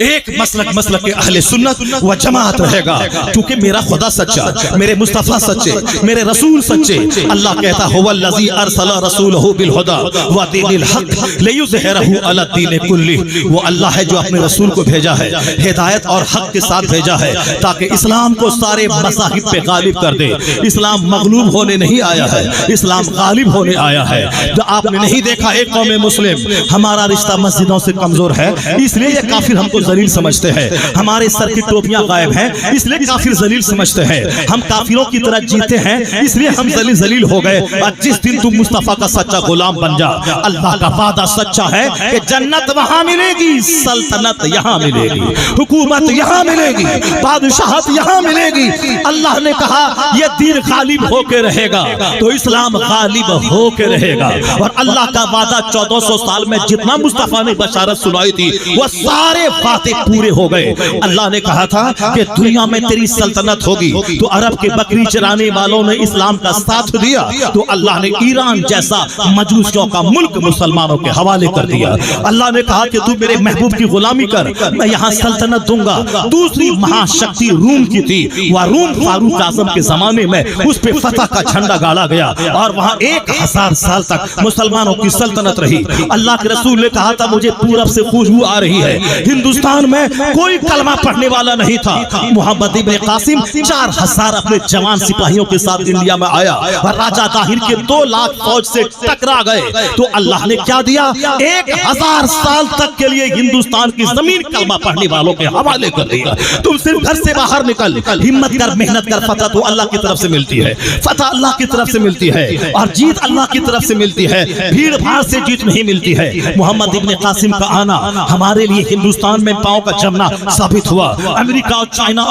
[SPEAKER 1] ایک مسلک کے اہل سنت و جماعت رہے گا، کیونکہ میرا خدا سچا، میرے مصطفیٰ سچے، میرے رسول سچے۔ اللہ کہتا ہے وَالَّذِي أَرْسَلَ رَسُولَهُ بِالْهُدَى وَدِينِ الْحَقِّ لِيُظْهِرَهُ عَلَى الدِّينِ كُلِّهِ۔ وہ اللہ ہے جو اپنے رسول کو بھیجا ہے ہدایت اور حق کے ساتھ بھیجا ہے تاکہ اسلام کو سارے مذاہب پہ غالب کر دے۔ اسلام مغلوب ہونے نہیں آیا ہے، اسلام غالب ہونے آیا ہے۔ جو آپ نے نہیں دیکھا ایک قوم مسلم ہمارا رشتہ مسجدوں سے کمزور ہے اس لیے یہ کافر ہم کو ذلیل سمجھتے ہیں، ہمارے سر کی ٹوپیاں غائب ہیں اس لیے کافر ذلیل سمجھتے ہیں، ہم کافروں کی طرح جیتے ہیں اس لیے ہم ذلیل ہو گئے۔ اور جس دن تم مصطفیٰ کا سچا غلام بن جا، اللہ کا وعدہ سچا ہے کہ جنت وہاں ملے گی، سلطنت یہاں ملے گی، حکومت یہاں ملے گی، بادشاہت یہاں ملے گی۔ اللہ نے کہا یہ دین غالب ہو کے رہے گا تو اسلام غالب ہو کے رہے گا۔ اور اللہ کا وعدہ 1400 سال میں جتنا مصطفیٰ نے بشارت سنائی تھی وہ سارے وعدے پورے ہو گئے۔ اللہ نے کہا تھا کہ دنیا میں تیری سلطنت ہوگی، تو عرب کے بکری چرانے والوں نے اسلام کا ساتھ دیا تو اللہ نے ایران جیسا مجوسیوں کا ملک مسلمانوں کے حوالے کر دیا۔ اللہ نے کہا کہ تو میرے محبوب کی غلامی کر، میں یہاں سلطنت دوں گا۔ دوسری مہاشکتی روم کی تھی، وہ روم فاروق اعظم کے زمانے میں اس پہ فتح کا جھنڈا گاڑا گیا اور وہاں 1000 سال تک مسلمانوں کی سلطنت رہی۔ اللہ کے رسول نے کہا تھا مجھے پورب سے خوشبو آ رہی ہے۔ ہندوستان میں کوئی کلمہ پڑھنے والا نہیں تھا، محمد ابن قاسم 4000 اپنے جوان سپاہیوں کے ساتھ انڈیا میں آیا اور راجہ طاہر کے 2 لاکھ فوج سے ٹکرا گئے تو اللہ نے کیا دیا؟ 1000 سال تک کے لیے ہندوستان کی زمین کلمہ پڑھنے والوں کے حوالے کر دیا۔ تم صرف گھر سے باہر نکل، ہمت کر، محنت کر، فتح تو اللہ کی طرف سے ملتی ہے، فتح اللہ کی طرف سے ملتی ہے اور جیت اللہ کی طرف سے ملتی ہے، بھیڑ بھاڑ سے جیت نہیں ملتی ہے۔ محمد ابن قاسم کا آنا ہمارے لیے ہندوستان میں پاؤں کا جمنا ثابت ہوا۔ امریکہ اور چائنا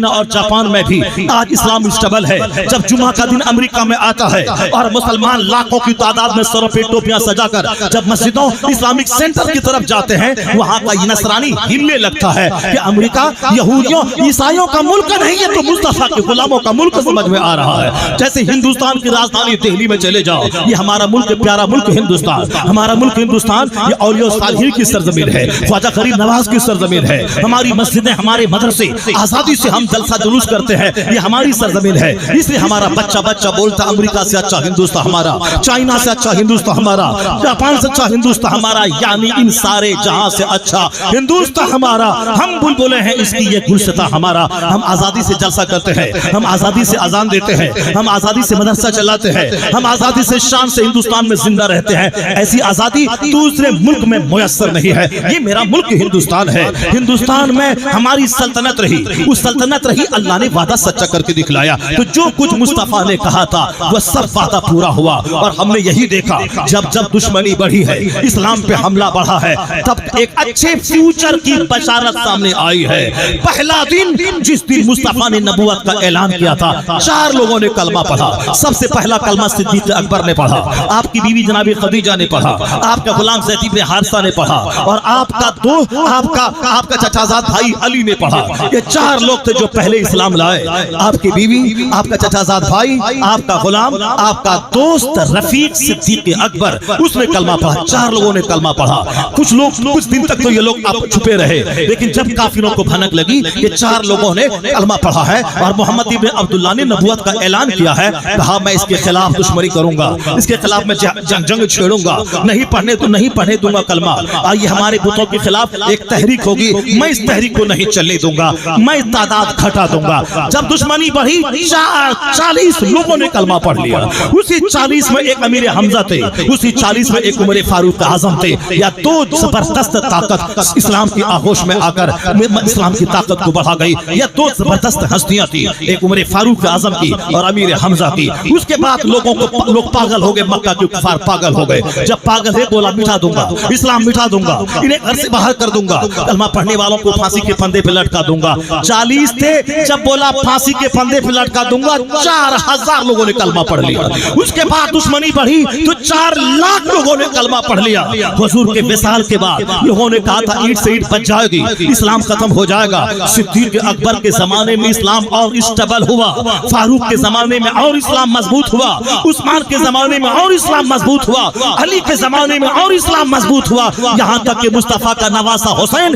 [SPEAKER 1] اور جاپان میں بھی آج اسلام اسٹیبل ہے۔ جب جمعہ کا دن امریکہ میں آتا ہے اور مسلمان لاکھوں کی تعداد میں سروں پہ ٹوپیاں سجا کر جب مسجدوں اسلامک سینٹر کی طرف جاتے ہیں وہاں کا یہ نصرانی ہلنے لگتا ہے کہ امریکہ یہودیوں عیسائیوں کا ملک نہیں ہے تو مصطفیٰ کے غلاموں کا ملک سمجھ میں آ رہا ہے۔ جیسے ہندوستان کی راجدھانی دہلی میں چلے جاؤ، یہ ہمارا ملک، پیارا ملک ہندوستان، ہمارا ملک ہندوستان یہ اولیاء صالحین کی سرزمین ہے، خواجہ غریب نواز کی سرزمین ہے، ہماری مسجدیں، ہمارے مدرسے، آزادی سے ہم جلسہ جلوس کرتے ہیں، یہ ہماری سرزمین ہے۔ اس لیے ہمارا بچہ بولتا امریکہ سے اچھا ہندوستان ہمارا، چائنا سے اچھا ہندوستان ہمارا، جاپان سے اچھا ہندوستان ہمارا، یعنی ان سارے جہاں سے اچھا ہندوستان ہمارا۔ ہم بلبلے ہیں اس کی یہ گلشتہ ہمارا، ہم آزادی سے جلسہ کرتے ہیں، ہم آزادی سے اذان دیتے ہیں، ہم آزادی سے مدرسہ چلاتے ہیں، ہم آزادی سے شان سے ہندوستان میں زندہ رہتے ہیں۔ ایسی آزادی دوسرے ملک میں میسر نہیں ہے۔ یہ میرا ملک ہندوستان ہے، ہندوستان میں ہماری سلطنت رہی، اس سلطنت رہی، اللہ نے وعدہ سچا کر کے دکھلایا۔ تو جو کچھ مصطفیٰ نے کہا تھا وہ سب وعدہ پورا ہوا اور ہم نے یہی دیکھا جب دشمنی بڑھی ہے، اسلام پہ حملہ بڑھا ہے، تب ایک اچھے فیوچر کی بشارت سامنے آئی ہے۔ پہلا دن جس دن مصطفیٰ نے نبوت کا اعلان کیا تھا 4 لوگوں نے کلمہ پڑھا۔ سب سے پہلا کلمہ صدیق اکبر نے پڑھا، آپ کی بیوی جناب خدیجہ نے پڑھا، آپ کا غلام زید بن حارثہ نے پڑھا اور آپ کا چچا زاد بھائی علی نے پڑھا۔ یہ 4 لوگ تھے جو پہلے اسلام لائے، آپ کی بیوی، آپ کا چچا زاد بھائی، آپ کا غلام، آپ کا دوست رفیق صدیق اکبر، اس نے کلمہ پڑھا۔ 4 لوگوں نے کلمہ پڑھا۔ کچھ دن تک تو یہ لوگ آپ چھپے رہے، لیکن جب کافروں کو بھنک لگی کہ 4 لوگوں نے کلمہ پڑھا ہے اور محمد ابن عبداللہ نے نبوت کا اعلان کیا ہے، کہا میں اس کے خلاف دشمنی کروں گا، اس کے خلاف میں جنگ چھیڑوں گا، نہیں پڑھنے دوں گا کلمہ، اور یہ ہمارے بتوں کے خلاف ایک تحریک ہوگی، میں اس تحریک کو نہیں چلنے دوں گا، میں تعداد گھٹا دوں گا۔ جب دشمنی بڑھی 40 لوگوں نے کلمہ پڑھ لیا۔ اسی 40 میں ایک امیر حمزہ تھے، اسی 40 میں ایک عمر فاروق اعظم تھے۔ یا 2 زبردست طاقت اسلام کی آغوش میں آ کر اسلام کی طاقت کو بڑھا گئی۔ یا 2 زبردست ہستیاں تھی، ایک عمر فاروق اعظم کی اور امیر حمزہ کی۔ اس کے بعد لوگ پاگل ہو گئے، مکہ کے کفار پاگل ہو گئے۔ جب پاگل ہے بولا مٹا دوں گا، اسلام مٹا دوں گا، انہیں گھر سے باہر کر دوں گا، کلمہ پڑھنے والوں کو پھانسی کے پھندے پہ لٹکا دوں گا۔ 40 تھے، جب بولا پھانسی کے پھندے پہ لٹکا دوں گا 4000 لوگوں نے کلمہ پڑھ لیا۔ اس کے بعد دشمنی بڑھی تو 4 لاکھ لوگوں نے کلمہ پڑھ لیا۔ حضور کے وصال کے بعد لوگوں نے کہا تھا اینٹ سے اینٹ بچ جائے گی، اسلام ختم ہو جائے گا۔ صدیق اکبر کے زمانے میں اسلام اور اسٹیبل ہوا، فاروق کے زمانے میں اور اسلام مضبوط ہوا، عثمان کے زمانے میں اور اسلام مضبوط ہوا، علی کے زمانے میں اور اسلام مضبوط ہوا، یہاں تک کہ مصطفیٰ کا نواسا حسین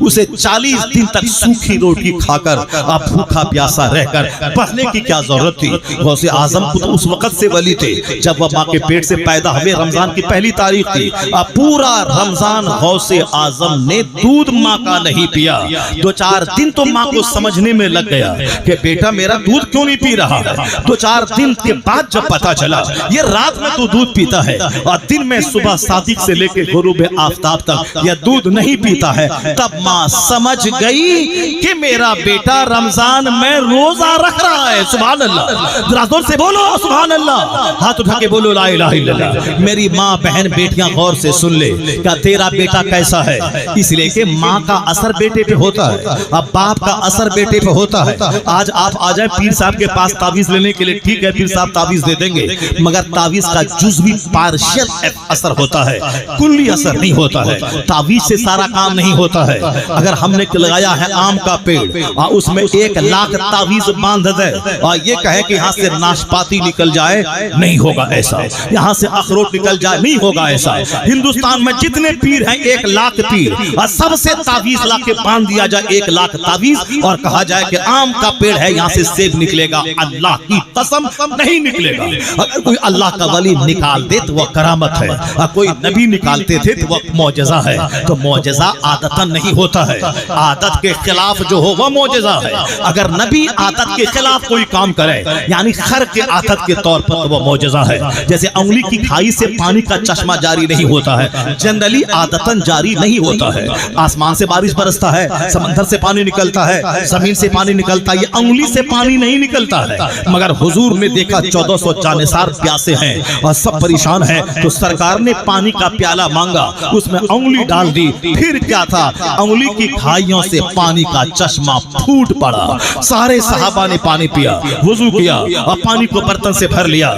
[SPEAKER 1] اسے 40 دن تک سوکھی روٹی کھا کر اب بھوکا پیاسا رہ کر پڑھنے کی کیا ضرورت تھی. غوث اعظم خود اس وقت سے ولی تھے جب وہ ماں کے پیٹ سے پیدا ہوئے. رمضان کی پہلی تاریخ تھی. اب پورا رمضان غوث اعظم نے دودھ ماں کا نہیں پیا. 2-4 دن تو ماں کو سمجھنے میں لگ گیا کہ بیٹا میرا دودھ کیوں نہیں پی رہا ہے. 2-4 دن کے بعد جب پتا چلا یہ رات میں تو دودھ پیتا ہے اور دن میں صبح صادق سے لے کے غروب آفتاب تک یہ دودھ نہیں پیتا ہے, تب ماں سمجھ گئی کہ میرا بیٹا رمضان میں روزہ رکھ رہا ہے. سبحان اللہ, ذرا زور سے بولو سبحان اللہ, ہاتھ اٹھا کے بولو لا الہ الا اللہ. میری ماں بہن بیٹیاں غور سے سن لے کہ تیرا بیٹا کیسا ہے, اس لیے کہ ماں کا اثر بیٹے پہ ہوتا ہے, اب باپ کا اثر بیٹے پہ ہوتا ہے. آج آپ آ جائیں پیر صاحب کے پاس تعویذ لینے کے لیے, ٹھیک ہے پیر صاحب تعویذ دے دیں گے, مگر تعویذ کا جزوی پارشل اثر ہوتا ہے, کلی اثر نہیں ہوتا ہے. تعویذ سے سارا کام نہیں ہوتا ہے. اگر ہم نے لگایا ہے آم کا پیڑ اور اس میں 1 لاکھ تعویذ باندھ دے اور یہ کہے کہ یہاں سے ناشپاتی نکل جائے, نہیں ہوگا ایسا. یہاں سے اخروٹ نکل جائے, نہیں ہوگا ایسا. ہندوستان میں جتنے پیر ہیں 1 لاکھ پیر, اور سب سے تعویذ لا کے باندھ دیا جائے 1 لاکھ تعویذ اور کہا جائے کہ آم کا پیڑ ہے یہاں سے سیب نکلے گا, اللہ کی قسم نہیں نکلے گا. اگر کوئی اللہ کا ولی نکال دے تو وہ کرامت ہے, اور کوئی نبی نکالتے تھے تو وہ معجزہ ہے. تو معجزہ عادتاً نہیں ہوتا ہے, عادت کے خلاف جو ہو وہ معجزہ ہے. اگر نبی عادت کے خلاف کوئی کام کرے یعنی خر کے عادت کے طور پر وہ معجزہ ہے. جیسے انگلی کی کھائی سے پانی کا چشمہ جاری نہیں ہوتا ہے, جنرلی عادتاً جاری نہیں ہوتا ہے. آسمان سے بارش برستا ہے, سمندر سے پانی نکلتا ہے, زمین سے پانی نکلتا ہے, یہ انگلی سے پانی نہیں نکلتا ہے. مگر حضور نے دیکھا 1400 جانثار پیاسے ہیں اور سب پریشان ہیں, تو سرکار نے پانی کا پیالہ مانگا, اس میں انگلی ڈال دی, پھر کیا تھا انگلی کی کھائیوں سے پانی کا چشمہ پھوٹ پڑا. سارے صحابہ نے پانی پیا, وضو کیا اور پانی کو برتن سے بھر لیا.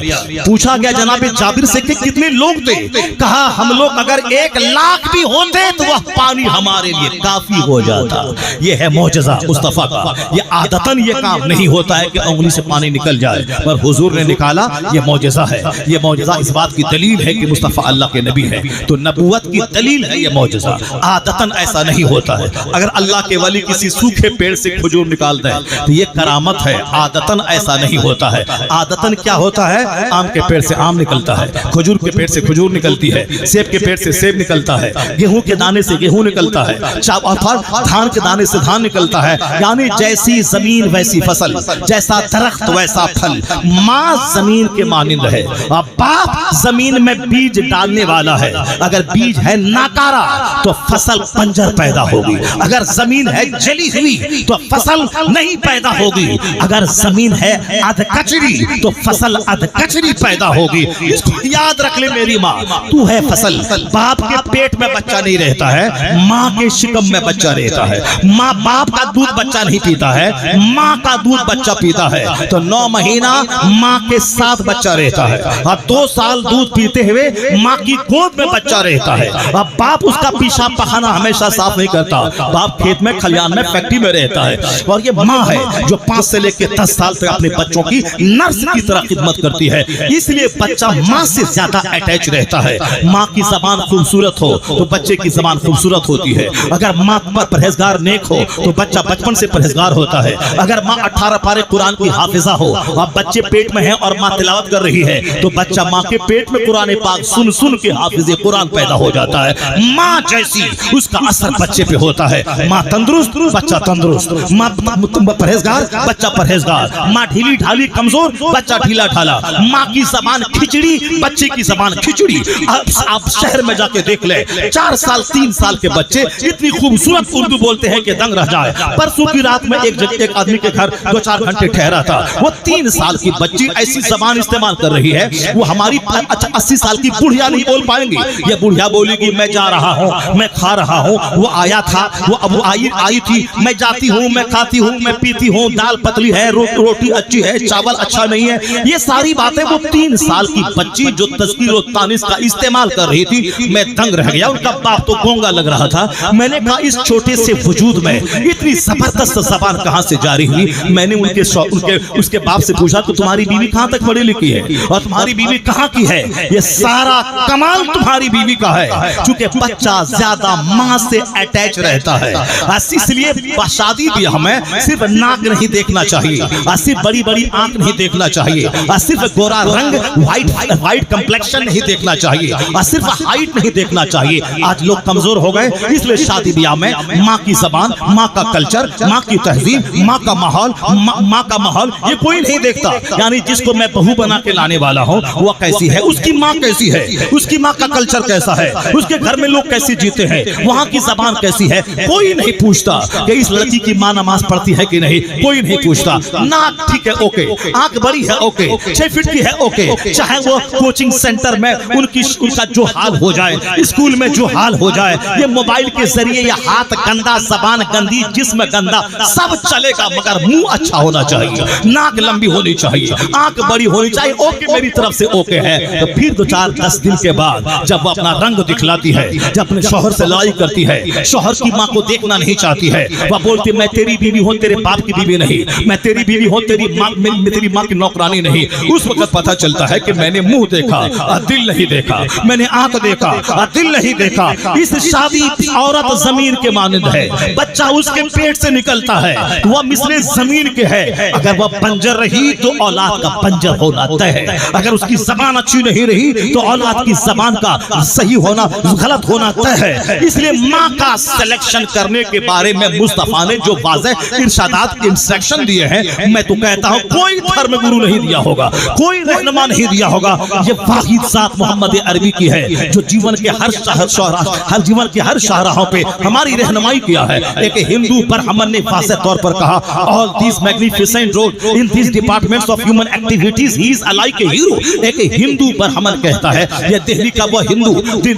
[SPEAKER 1] پوچھا گیا جناب جابر سے کہ کتنے لوگ تھے, کہا ہم لوگ اگر 1 لاکھ بھی ہوتے تو وہ پانی ہمارے لیے کافی ہو جاتا. یہ ہے معجزہ مصطفیٰ کا. یہ عادتاً یہ کام نہیں ہوتا ہے کہ انگلی سے پانی نکل جائے, پر حضور نے نکالا, یہ معجزہ ہے. یہ معجزہ اس بات کی دلیل ہے کہ مصطفیٰ اللہ کے نبی ہے, تو نبوت کی دلیل ہے یہ معجزہ. عادتاً ایسا نہیں ہوتا ہے. اگر اللہ کے ولی کسی سوکھے پیڑ سے کھجور نکال دے تو یہ کرامت ہے, عادتاً ایسا نہیں ہوتا ہے. عادتاً کیا ہوتا ہے, آم کے پیڑ سے آم نکلتا ہے, کھجور کے پیڑ سے کھجور نکلتی ہے, سیب کے پیڑ سے سیب نکلتا ہے, گیہوں کے دانے سے گیہوں نکلتا ہے, دھان کے دانے سے دھان نکلتا ہے. یعنی جیسی زمین ویسی فصل, جیسا درخت ویسا پھل. ماں زمین کے مانند ہے اور باپ زمین میں بیج ڈالنے والا ہے. اگر بیج ہے ناکارا تو فصل پنجر پیدا ہوگی, اگر زمین ہے جلی ہوئی تو فصل نہیں پیدا ہوگی, اگر زمین ہے ادھ کچری تو فصل ادھ کچری پیدا ہوگی. اس کو یاد رکھ لے میری ماں, تو ہے فصل. باپ کے پیٹ میں بچہ نہیں رہتا ہے, ماں کے شکم میں بچہ رہتا ہے. ماں باپ کا دودھ بچہ نہیں پیتا ہے, ماں کا دودھ بچہ پیتا ہے. تو 9 مہینہ ماں کے ساتھ بچہ رہتا ہے, اور 2 سال دودھ پیتے ہوئے ماں کی گود میں بچہ رہتا ہے. اب باپ اس کا پیشاب پخانہ ہمیشہ صاف نہیں کرتا, باپ کھیت میں کھلیان میں فیکٹری میں رہتا ہے. اور یہ ماں ہے جو 5 سے لے کے 10 سال تک اپنے بچوں کی نرس کی طرح خدمت کرتی ہے. اس لیے بچہ ماں سے زیادہ اٹیچ رہتا ہے. ماں کی زبان خوبصورت ہو تو بچے کی زبان خوبصورت ہوتی ہے. اگر ماں پر پرہیزگار نیک ہو تو بچہ بچپن سے پرہیزگار ہوتا ہے. اگر ماں 18 پارے قرآن کی حافظہ ہو اور بچے پیٹ میں ہیں اور ماں تلاوت کر رہی ہے تو بچہ ماں کے پیٹ میں قرآن پاک سن سن کے حافظ قرآن پیدا ہو جاتا ہے. ماں جیسی اس کا اثر بچے پہ ہوتا ہے. ماں تندرست بچہ تندرست, ماں پرہیزگار بچہ پرہیزگار, ماں ڈھیلی ڈھالی کمزور بچہ ڈھیلا ڈھالا, ماں کی زبان کھچڑی بچے کی زبان کھچڑی. آپ شہر میں جا کے دیکھ لیں 4 سال 3 سال کے بچے اتنی خوبصورت اردو بولتے ہیں کہ دنگ رہ جائے. پرسوں کی رات میں ایک آدمی کے گھر 2-4 گھنٹے ٹھہرا تھا, وہ 3 سال کی بچی ایسی زبان استعمال کر رہی ہے, وہ ہماری 80 سال کی بڑھیا نہیں بول پائیں گی. یہ بڑھیا بولے گی میں جا رہا ہوں, میں کھا رہا ہوں, وہ آیا تھا, وہ اب آئی تھی, میں جاتی ہوں, میں کھاتی ہوں, میں پیتی ہوں, دال پتلی ہے, روٹی اچھی ہے, چاول اچھا نہیں ہے. یہ ساری باتیں وہ 3 سال کی بچی جو تذکیر و تانیث کا استعمال کر رہی تھی, میں دنگ رہ گیا. ان کا باپ تو گونگا لگ رہا تھا. میں نے کہا اس چھوٹے سے وجود میں اتنی زبردست زبان کہاں سے جاری ہوئی. میں نے اس کے باپ سے پوچھا کہ تمہاری بیوی کہاں تک پڑھی لکھی ہے اور تمہاری بیوی کہاں کی ہے. یہ سارا کمال تمہاری بیوی کا ہے, چونکہ بچہ زیادہ ماں ماں سے اٹیچ رہتا ہے. اس لیے شادی بھی ہمیں صرف ناک نہیں دیکھنا چاہیے, صرف بڑی بڑی آنکھ نہیں دیکھنا چاہیے, صرف گورا رنگ وائٹ کمپلیکشن نہیں دیکھنا چاہیے, صرف ہائٹ نہیں دیکھنا چاہیے. آج لوگ کمزور ہو گئے, اس لیے شادی بیاہ میں ماں کی زبان, ماں کا کلچر, ماں کی تہذیب, ماں کا ماحول یہ کوئی نہیں دیکھتا. یعنی جس کو میں بہو بنا کے لانے والا ہوں وہ کیسی ہے, اس کی ماں کیسی ہے, اس کی ماں کا کلچر کیسا ہے, اس کے گھر میں لوگ کیسے جیتے ہیں, وہاں کی زبان کیسی ہے, کوئی نہیں پوچھتا. کہ اس لڑکی کی ماں نماز پڑھتی ہے کہ نہیں, کوئی نہیں پوچھتا. ناک ٹھیک ہے, اوکے, آنکھ بڑی ہے, اوکے, 6 فٹ کی ہے, اوکے, چاہے وہ کوچنگ سینٹر میں ان کا جو حال ہو جائے, اسکول میں جو حال ہو جائے, یہ موبائل کے ذریعے یہ ہاتھ گندا, زبان گندی, جسم گندا, سب چلے گا, مگر منہ اچھا ہونا چاہیے, ناک لمبی ہونی چاہیے, آنکھ بڑی ہونی چاہیے. اوکے, میری طرف سے اوکے ہے. تو پھر 2-4-10 دن کے بعد جب وہ اپنا رنگ دکھلاتی ہے, جب اپنے شوہر سے لڑائی کرتی ہے, شوہر کی ماں کو دیکھنا نہیں چاہتی ہے, وہ بولتی میں تیری بیوی ہوں, تیرے باپ کی بیوی نہیں, میں تیری بیوی ہوں, تیری ماں کی نوکرانی نہیں. اس وقت پتہ چلتا ہے کہ میں نے منہ دیکھا, دل نہیں دیکھا, میں نے آنکھ دیکھا, دل نہیں دیکھا. اس شادی عورت زمین کے مانند ہے, بچہ اس کے پیٹ سے نکلتا ہے, وہ مثل زمین کے ہے. اگر وہ بنجر رہی تو اولاد کا بنجر ہونا طے ہے. اگر اس کی زبان اچھی نہیں رہی تو اولاد کی زبان کا صحیح ہونا غلط ہونا طے ہے. اس لیے ماں کا سلیکشن کرنے کے بارے میں مصطفیٰ نے جو واضح ارشادات انسٹرکشن دیے ہیں, میں تو کہتا ہوں کوئی دھرم گرو نہیں دیا ہوگا, کوئی رہنما نہیں دیا ہوگا. یہ واحد ذات محمد عربی کی ہے جو جیون کے ہر شاہراہوں پہ ہماری رہنمائی کیا ہے. ایک ہندو برہمن نے واضح طور پر کہا, all these magnificent roles in these departments of human activities he is like a hero. ایک ہندو برہمن کہتا ہے یہ دہلی کا وہ ہندو,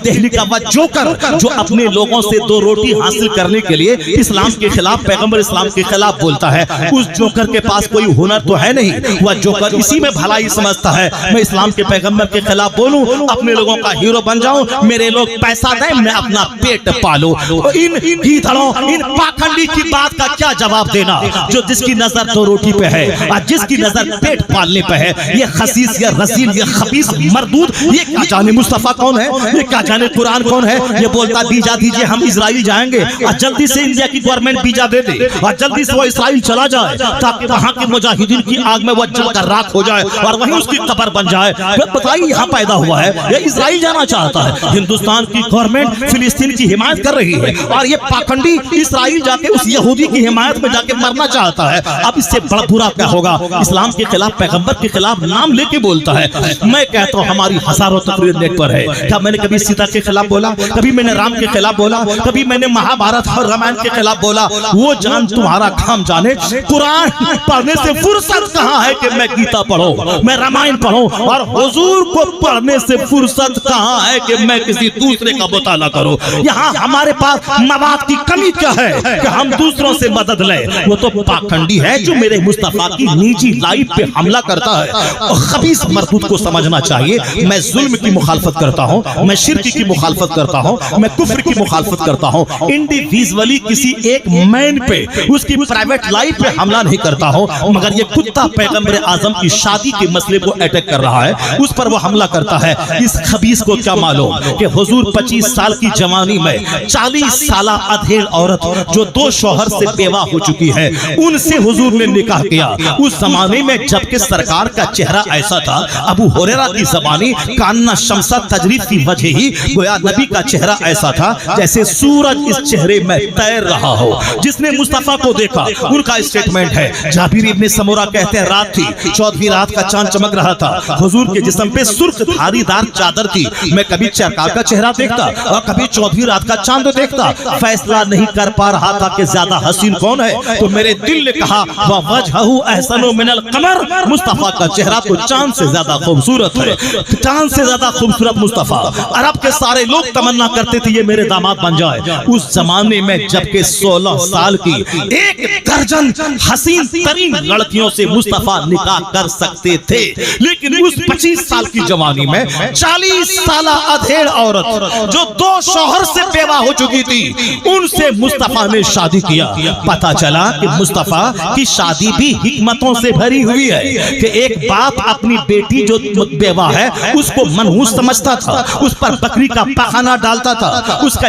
[SPEAKER 1] دہلی کا وہ جوکر جو اپنے لوگوں سے 2 روٹی حاصل کرنے کے لیے اسلام کے خلاف, پیغمبر اسلام کے خلاف بولتا ہے. اس جوکر کے پاس کوئی ہنر تو ہے نہیں, وہ جوکر اسی میں بھلائی سمجھتا ہے. میں اسلام کے پیغمبر کے خلاف بولوں, اپنے لوگوں کا ہیرو بن جاؤں, میرے لوگ پیسہ دیں, میں اپنا پیٹ پالوں. ان گیدڑوں, ان پاکھنڈی کی بات کا کیا جواب دینا جو جس کی نظر 2 روٹی پہ ہے اور جس کی نظر پیٹ پالنے پہ ہے. یہ خسیس, یہ رزیل, یہ خبیث مردود, یہ کیا جانے مصطفیٰ کون ہے, یہ کیا جانے قرآن کون ہے. یہ بولتا بیجا دیجئے ہم اسرائیل جائیں گے, اور جلدی سے انڈیا کی گورنمنٹ بیجا دے دے, اور جلدی سے وہ اسرائیل چلا جائے تاکہ وہاں کے مجاہدین کی آگ میں وہ جل کر راکھ ہو جائے اور وہیں اس کی قبر بن جائے. بتائیے یہاں پیدا ہوا ہے, یہ اسرائیل جانا چاہتا ہے. ہندوستان کی گورنمنٹ فلسطین کی حمایت کر رہی ہے, اور یہ پاکھنڈی اسرائیل جا کے اس یہودی کی حمایت میں جا کے مرنا چاہتا ہے. اب اس سے بڑا برا کیا ہوگا, اسلام کے خلاف, پیغمبر کے خلاف نام لے کے بولتا ہے. میں کہتا ہوں ہماری ہزاروں تقریر نیٹ پر ہے. کیا میں نے کبھی سیتا کے خلاف بولا, کبھی میں نے رام کے خلاف بولا, کبھی میں نے مہابھارت اور رامائن کے خلاف بولا؟ وہ جان تمہارا کام جانے. قرآن پڑھنے سے فرصت کہاں ہے کہ میں گیتا پڑھوں, میں رامائن پڑھوں, اور حضور کو پڑھنے سے فرصت کہاں ہے کہ میں کسی دوسرے کا مطالعہ کروں. یہاں ہمارے پاس مواد کی کمی کیا ہے کہ ہم دوسروں سے مدد لیں. وہ تو پاکھنڈی ہے جو میرے مصطفیٰ کی نجی لائف پہ حملہ کرتا ہے. اور خبیث مردود کو سمجھنا چاہیے, میں ظلم کی مخالفت کرتا ہوں, میں شرک کی مخالفت کرتا ہوں, میں کفر کی مخالفت کرتا ہوں. انڈیویژولی کسی ایک مین پہ, اس کی پرائیویٹ لائف پہ حملہ نہیں کرتا ہوں, مگر یہ کتا پیغمبر اعظم کی شادی کے مسئلے کو اٹیک کر رہا ہے, اس پر وہ حملہ کرتا ہے. اس خبیث کو کیا معلوم کہ حضور 25 سال کی جوانی میں 40 سالہ ادھیڑ عورت جو 2 شوہر سے بیوہ ہو چکی ہے, ان سے حضور نے نکاح کیا. اس زمانے میں جبکہ سرکار کا چہرہ ایسا تھا, ابو ہریرہ کی زبانی کاننا شمسہ تجرید کی وجہ ہی گویا نبی کا چہرہ ایسا تھا جیسے سورج اس چہرے میں تیر رہا ہو. جس نے مصطفیٰ کو دیکھا, ان کا اسٹیٹمنٹ ہے. جابر ابن سمورہ کہتے ہیں رات تھی, 14ویں رات کا چاند چمک رہا تھا, حضور کے جسم پہ سرخ دھاری دار چادر تھی. میں کبھی چرکار کا چہرہ دیکھتا اور کبھی 14ویں رات کا چاند دیکھتا, فیصلہ نہیں کر پا رہا تھا کہ زیادہ حسین کون ہے. تو میرے دل نے کہا وَوَجْهُ أَحْسَنُ مِنَ الْقَمَرِ, مصطفیٰ کا چہرہ تو چاند سے زیادہ خوبصورت ہے, چاند سے زیادہ خوبصورت مصطفیٰ. عرب کے سارے لوگ تمنا کرتے تھے یہ میرے داماد بن جائے. اس زمانے میں جبکہ 16 سال کی 1 درجن حسین ترین لڑکیوں سے مصطفیٰ نکاح کر سکتے تھے, لیکن اس 25 سال کی جوانی میں 40 سالہ ادھیڑ عورت جو 2 شوہر سے بیوہ ہو چکی تھی, ان سے مصطفیٰ نے شادی کیا. پتا چلا کہ مصطفیٰ کی شادی بھی حکمتوں سے بھری ہوئی ہے کہ ایک باپ اپنی بیٹی جو بیوہ ہے اس کو منحوس سمجھتا تھا, اس پر بکری کا پخانہ ڈالتا تھا, اس کا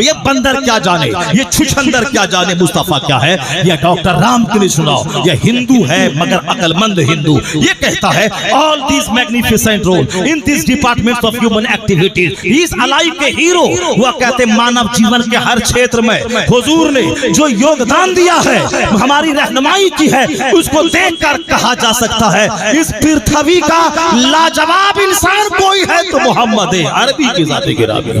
[SPEAKER 1] یہ بندر کیا جانے، یہ چھچھندر کیا جانے مصطفیٰ کیا ہے۔ یہ ڈاکٹر رام کے لیے سناؤ، یہ ہندو ہے مگر عقل مند ہندو، یہ کہتا ہے all these magnificent role in these departments of human activities he is alike a hero۔ وہ کہتے مانو جیون کے ہر چھیتر میں حضور نے جو یوگدان دیا ہے، ہماری رہنمائی کی ہے، اس کو دیکھ کر کہا جا سکتا ہے اس پرتھوی کا لاجواب انسان کوئی ہے تو محمد عربی کی ذات گرامی۔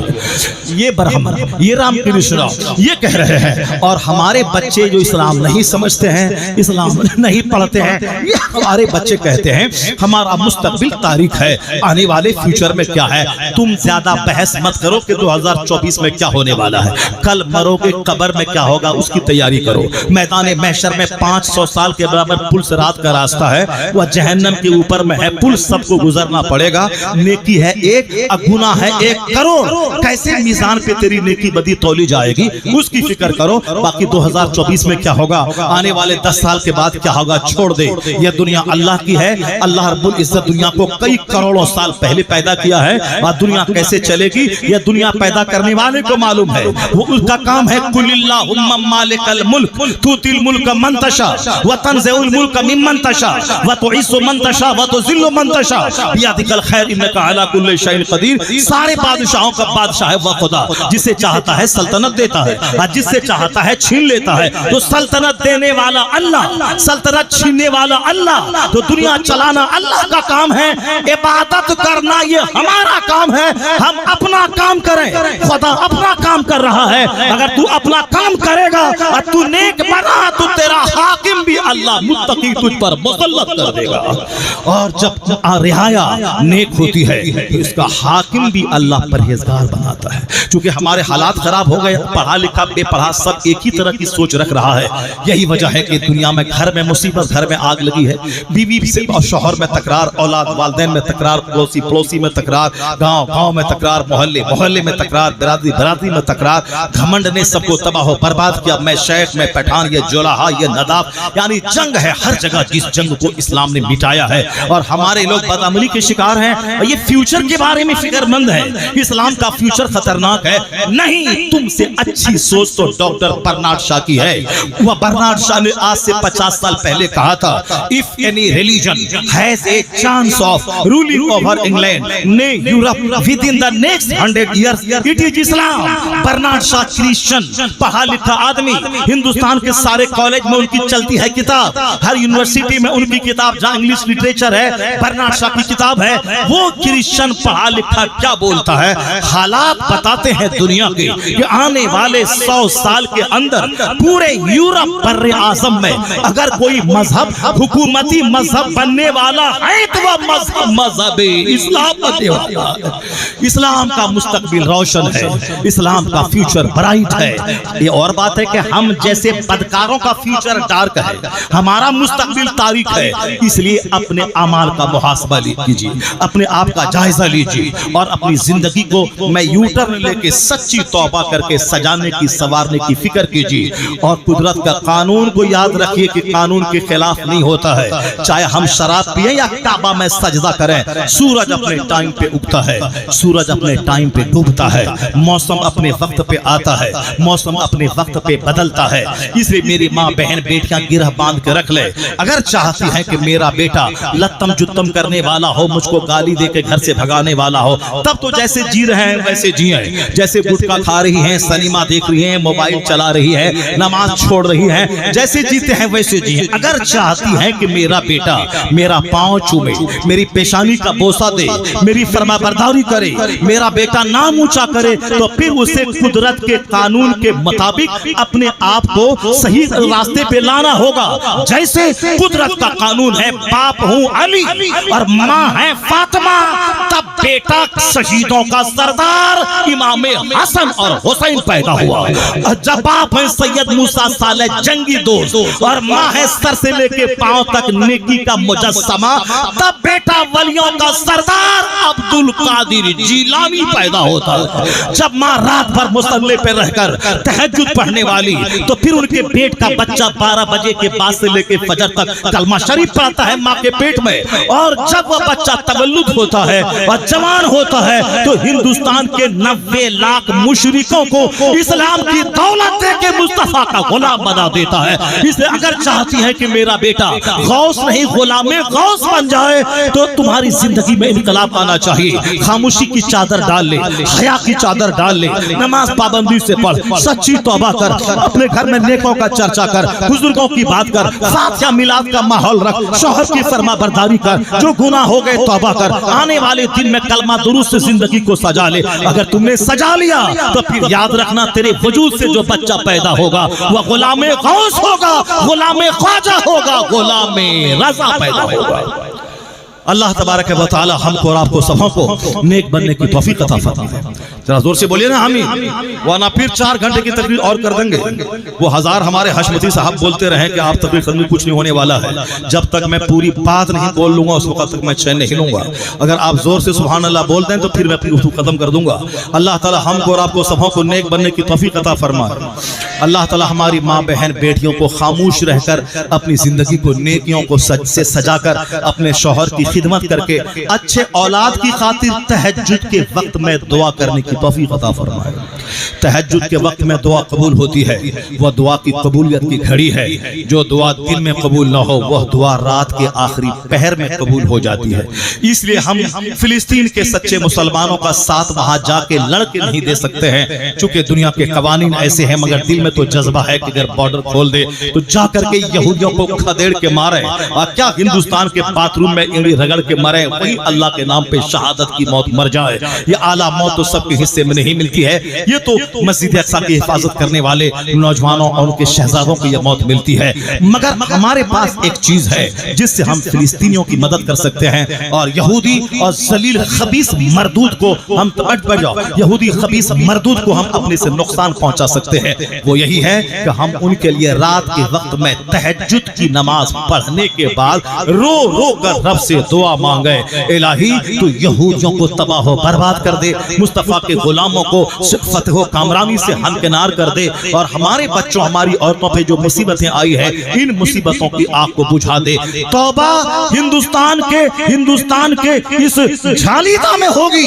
[SPEAKER 1] یہ برہمن، یہ رام کرشنا یہ کہہ رہے ہیں، اور ہمارے بچے جو اسلام نہیں سمجھتے ہیں، اسلام نہیں پڑھتے ہیں، یہ ہمارے بچے کہتے ہیں ہمارا مستقبل تاریخ ہے، آنے والے فیوچر میں کیا ہے۔ تم زیادہ بحث مت کرو کہ 2024 میں کیا ہونے والا ہے، کل مرو گے قبر میں کیا ہوگا اس کی تیاری کرو۔ میدان محشر میں 500 سال کے برابر پل صراط کا راستہ ہے، وہ جہنم کے اوپر میں ہے، پل سب کو گزرنا پڑے گا۔ نیکی ہے ایک، گناہ ہے 1 کروڑ، کیسے میزان پہ تیری نیکی بدی تولی جائے گی اس کی فکر کرو۔ باقی 2024 میں کیا ہوگا، آنے والے 10 سال کے بعد کیا ہوگا چھوڑ دے۔ یہ دنیا اللہ کی ہے، اللہ رب العزت دنیا کو کئی کروڑوں سال پہلے پیدا کیا ہے، اور دنیا کیسے چلے گی یہ دنیا پیدا کرنے والے کو معلوم ہے۔ وہ اس کا کام ہے قل اللہم مالک الملک تؤتی الملک من تشاء وتنزع الملک ممن تشاء وتعز من تشاء وتذل من تشاء بیدک الخیر انک علی کل شیء قدیر۔ سارے بادشاہوں کا بادشاہ ہے وہ خدا، جسے چاہتا ہے سلطنت دیتا ہے، اور جس سے چاہتا ہے چھین لیتا ہے۔ تو سلطنت دینے والا اللہ، سلطنت چھیننے والا اللہ، تو دنیا چلانا اللہ کا کام ہے، عبادت کرنا یہ ہمارا کام ہے۔ ہم اپنا کام کریں، خدا اپنا کام کر رہا ہے۔ اگر تو اپنا کام کرے گا اور تو نیک بنا تو تیرا حاکم بھی اللہ متقی تجھ پر مسلط کر دے گا، اور جب رعایا نیک ہوتی ہے اس کا حاکم بھی اللہ پرہیزگار بناتا ہے۔ چونکہ ہمارے حالات خراب ہو گئے، پڑھا لکھا بے پڑھا سب ایک ہی طرح کی سوچ رکھ رہا ہے۔ یہی وجہ ہے کہ دنیا میں گھر میں مصیبت، گھر میں آگ لگی ہے، بیوی سے اور شوہر میں تکرار، اولاد والدین میں تکرار، پڑوسی میں تکرار، گاؤں میں تکرار، محلے میں تکرار، برادری میں تکرار۔ گھمنڈ نے سب کو تباہ و برباد کیا، میں شیخ میں پٹھان، یہ جولہا یہ نداب، یعنی جنگ ہے ہر جگہ، جس جنگ کو اسلام نے مٹایا ہے۔ اور ہمارے لوگ بدعملی کے شکار ہیں، اور یہ فیوچر کے بارے میں فکر مند ہے، اسلام کا فیوچر خطرناک ہے۔ نہیں، تم سے اچھی سوچ تو ڈاکٹر برنارڈ شاہ کی ہے۔ وہ برنارڈ شاہ نے آج سے 50 سال پہلے کہا تھا if any religion has a chance of ruling over England nay Europe within the next 100 years it is Islam۔ Bernard Shaw Christian پڑھا لکھا آدمی، ہندوستان کے سارے کالج میں ان کی چلتی ہے کتاب، ہر یونیورسٹی میں ان کی کتاب جہاں انگلش لٹریچر ہے برنارڈ شاہ کی کتاب ہے۔ وہ کرسچن پڑھا لکھا کیا بولتا ہے، حالات بتاتے ہیں دنیا کے کہ آنے والے 100 سال کے اندر پورے یورپ بر اعظم میں اگر کوئی مذہب حکومتی مذہب بننے والا ہے تو وہ مذہب اسلام بننے والا ہے۔ اسلام کا مستقبل روشن ہے، اسلام کا فیوچر برائٹ ہے۔ یہ اور بات ہے کہ ہم جیسے بدکاروں کا فیوچر ڈارک ہے، ہمارا مستقبل تاریک ہے۔ اس لیے اپنے اعمال کا محاسبہ کیجیے، اپنے آپ کا جائزہ لیجیے، اور اپنی زندگی کو میں یو ٹرن لے کے سچی توبہ کر کے سجانے کی سنوارنے کی فکر کیجیے۔ اور قدرت کا قانون کو یاد رکھیے کہ قانون کے خلاف نہیں ہوتا ہے، چاہے ہم شراب پیئیں یا کعبہ میں سجدہ کریں، سورج اپنے ٹائم پہ اگتا ہے، سورج اپنے ٹائم پہ ڈوبتا ہے، موسم اپنے وقت پہ آتا ہے، موسم اپنے وقت پہ بدلتا ہے۔ اس لیے میری ماں بہن بیٹیاں گرہ باندھ کے رکھ لے، اگر چاہتی ہیں کہ میرا بیٹا لتم جتم کرنے والا ہو، مجھ کو گالی دے کے گھر سے بھگانے والا ہو، تب تو جیسے جی رہے ہیں ویسے جیئیں، جیسے گٹکا کھا رہی ہیں، سنیما دیکھ رہی ہیں، موبائل چلا رہی ہے، نماز چھوڑ رہی ہیں، جیسے جیتے ہیں ویسے جیئیں۔ اگر چاہتی ہیں کہ میرا بیٹا میرا پاؤں چومے، میری پیشانی کا بوسہ دے، میری فرما برداری کرے، میرا بیٹا نام اونچا کرے، تو پھر اسے قدرت کے قانون کے مطابق اپنے آپ کو صحیح راستے پہ لانا ہوگا۔ جیسے قدرت کا قانون ہے باپ ہوں علی اور ماں ہے فاطمہ، تب بیٹا شہیدوں کا سردار امام حسن اور حسین پیدا ہوا۔ جب باپ ہے سید موسیٰ صالح جنگی دوست اور ماں ہے سر سے لے کے پاؤں تک نیکی کا مجسمہ، تب بیٹا ولیوں کا سردار عبد القادر جیلانی پیدا ہوتا ہے۔ جب ماں رات بھر مصلی پہ رہ کر تہجد پڑھنے والی، تو پھر ان کے پیٹ کا بچہ 12 بجے کے بعد سے لے کے فجر تک کلمہ شریف پڑھتا ہے ماں کے پیٹ میں، اور جب وہ بچہ تولد ہوتا ہے اور جوان ہوتا ہے تو ہندوستان کے 90 لاکھ مشرکوں کو اسلام کی دولت دے کے مصطفیٰ کا غلام بنا دیتا ہے. اس لیے اگر چاہتی ہے کہ میرا بیٹا غوث نہیں غلام غوث بن جائے تو تمہاری زندگی میں انقلاب آنا چاہیے. خاموشی کی چادر ڈال لے, حیا کی چادر ڈال لے, نماز پابندی سے پڑھ, سچی توبہ کر, اپنے گھر میں نیکوں کا چرچا کر, بزرگوں کی بات کر, فاتحہ میلاد کا ماحول رکھ, شوہر کی فرما برداری کر, جو گناہ ہو گئے توبہ کر, آنے والے دن میں کلمہ درود سے زندگی کو سجا لے. اگر تم نے سجا لیا تو پھر یاد رکھنا تیرے وجود سے جو بچہ پیدا ہوگا وہ غلام غوث ہوگا, غلام خواجہ ہوگا, غلام رضا پیدا ہوگا. اللہ تبارک و تعالی ہم کو اور آپ کو سبوں کو نیک بننے کی توفیق عطا فرمائے. ذرا زور سے بولیے نا آمین. ورنہ پھر 4 گھنٹے کی تقریر اور کر دیں گے. وہ ہزار ہمارے حشمتی صاحب بولتے رہے کہ آپ تقریر کرنے کچھ نہیں ہونے والا ہے. جب تک میں پوری بات نہیں بول لوں گا اس وقت تک میں چین نہیں لوں گا. اگر آپ زور سے سبحان اللہ بول دیں تو پھر میں اپنی گفتگو ختم کر دوں گا. اللہ تعالی ہم کو اور آپ کو سبوں کو نیک بننے کی توفیق عطا فرمائے. اللہ تعالی ہماری ماں بہن بیٹیوں کو خاموش رہ کر اپنی زندگی کو نیکیوں کو سے سجا کر اپنے شوہر کی خدمت کر کے اچھے اولاد کی خاطر تہجد کے وقت میں دعا کرنے کی توفیق عطا فرمائے. تہجد کے وقت میں دعا قبول ہوتی ہے, وہ دعا کی قبولیت کی گھڑی ہے. جو دعا دن میں قبول نہ ہو وہ دعا رات کے آخری پہر میں قبول ہو جاتی ہے. اس لیے ہم فلسطین کے سچے مسلمانوں کا ساتھ وہاں جا کے لڑ کے نہیں دے سکتے ہیں, چونکہ دنیا کے قوانین ایسے ہیں, مگر دل میں تو جذبہ ہے کہ اگر بارڈر کھول دے تو جا کر کے یہودیوں کو کھدیڑ کے مارے, اور کیا ہندوستان کے باتھ روم میں انگلی رگڑ کے مرے, وہی اللہ کے نام پہ شہادت کی موت مر جائے. یہ اعلیٰ موت تو سب کے حصے میں نہیں ملتی ہے, یہ تو مسجد اقصیٰ کی حفاظت کرنے والے نوجوانوں اور ان کے شہزادوں کی یہ موت ملتی ہے. مگر ہمارے پاس ایک چیز ہے جس سے ہم فلسطینیوں کی مدد کر سکتے ہیں, اور یہودی اور ذلیل خبیث مردود کو ہم یہودی خبیث مردود کو ہم اپنے سے نقصان پہنچا سکتے ہیں. وہ یہی ہے کہ ہم ان کے لیے رات کے وقت میں تہجد کی نماز پڑھنے کے بعد رو رو کر رب سے دعا مانگے, الہی تو یہودیوں کو تباہ و برباد کر دے, مصطفیٰ کے غلاموں کو فتح و کامرانی سے ہمکنار کر دے, اور ہمارے بچوں ہماری عورتوں پہ جو مصیبتیں آئی ہیں ان مصیبتوں کی آگ کو بجھا دے. توبہ ہندوستان کے اس جھالیدہ میں ہوگی,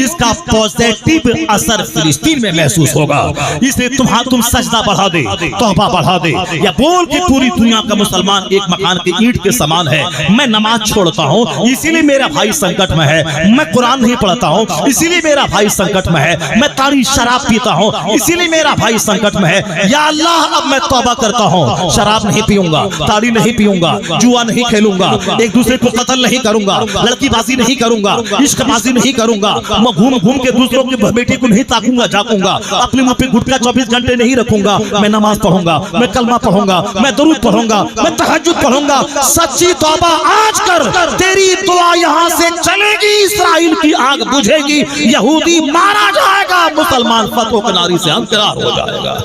[SPEAKER 1] اس کا پوزیٹیو اثر فلسطین میں محسوس ہوگا. اس لیے تم سجدہ بڑھا دے, توبہ بڑھا دے, یا بول کہ پوری دنیا کا مسلمان ایک مکان کی اینٹ کے سامان ہے, میں نماز چھوڑتا ہوں اسی لیے میرا بھائی سنکٹ میں ہے, میں قرآن نہیں پڑھتا ہوں اسی لیے میرا بھائی سنکٹ میں ہے, میں تاڑی شراب پیتا ہوں اسی لیے میرا بھائی سنکٹ میں ہے. یا اللہ اب میں توبہ کرتا ہوں, شراب نہیں پیوں گا, تاڑی نہیں پیوں گا, جوا نہیں کھیلوں گا, ایک دوسرے کو قتل نہیں کروں گا, لڑکی بازی نہیں کروں گا, عشق بازی نہیں کروں گا, میں گھوم کے دوسروں کے بیٹے کو نہیں تاکوں گا جاکوں گا, اپنے منہ پہ گٹکا 24 گھنٹے نہیں رکھوں گا, میں نماز پڑھوں گا, میں کلمہ پڑھوں گا, میں درود پڑھوں گا, میں تہجد پڑھوں گا. سچی توبہ آج کر, تیری دعا یہاں سے چلے گی, اسرائیل کی آگ بجھے گی, یہودی مارا جائے گا, مسلمان فتح و کناری سے ہمکنار ہو جائے گا.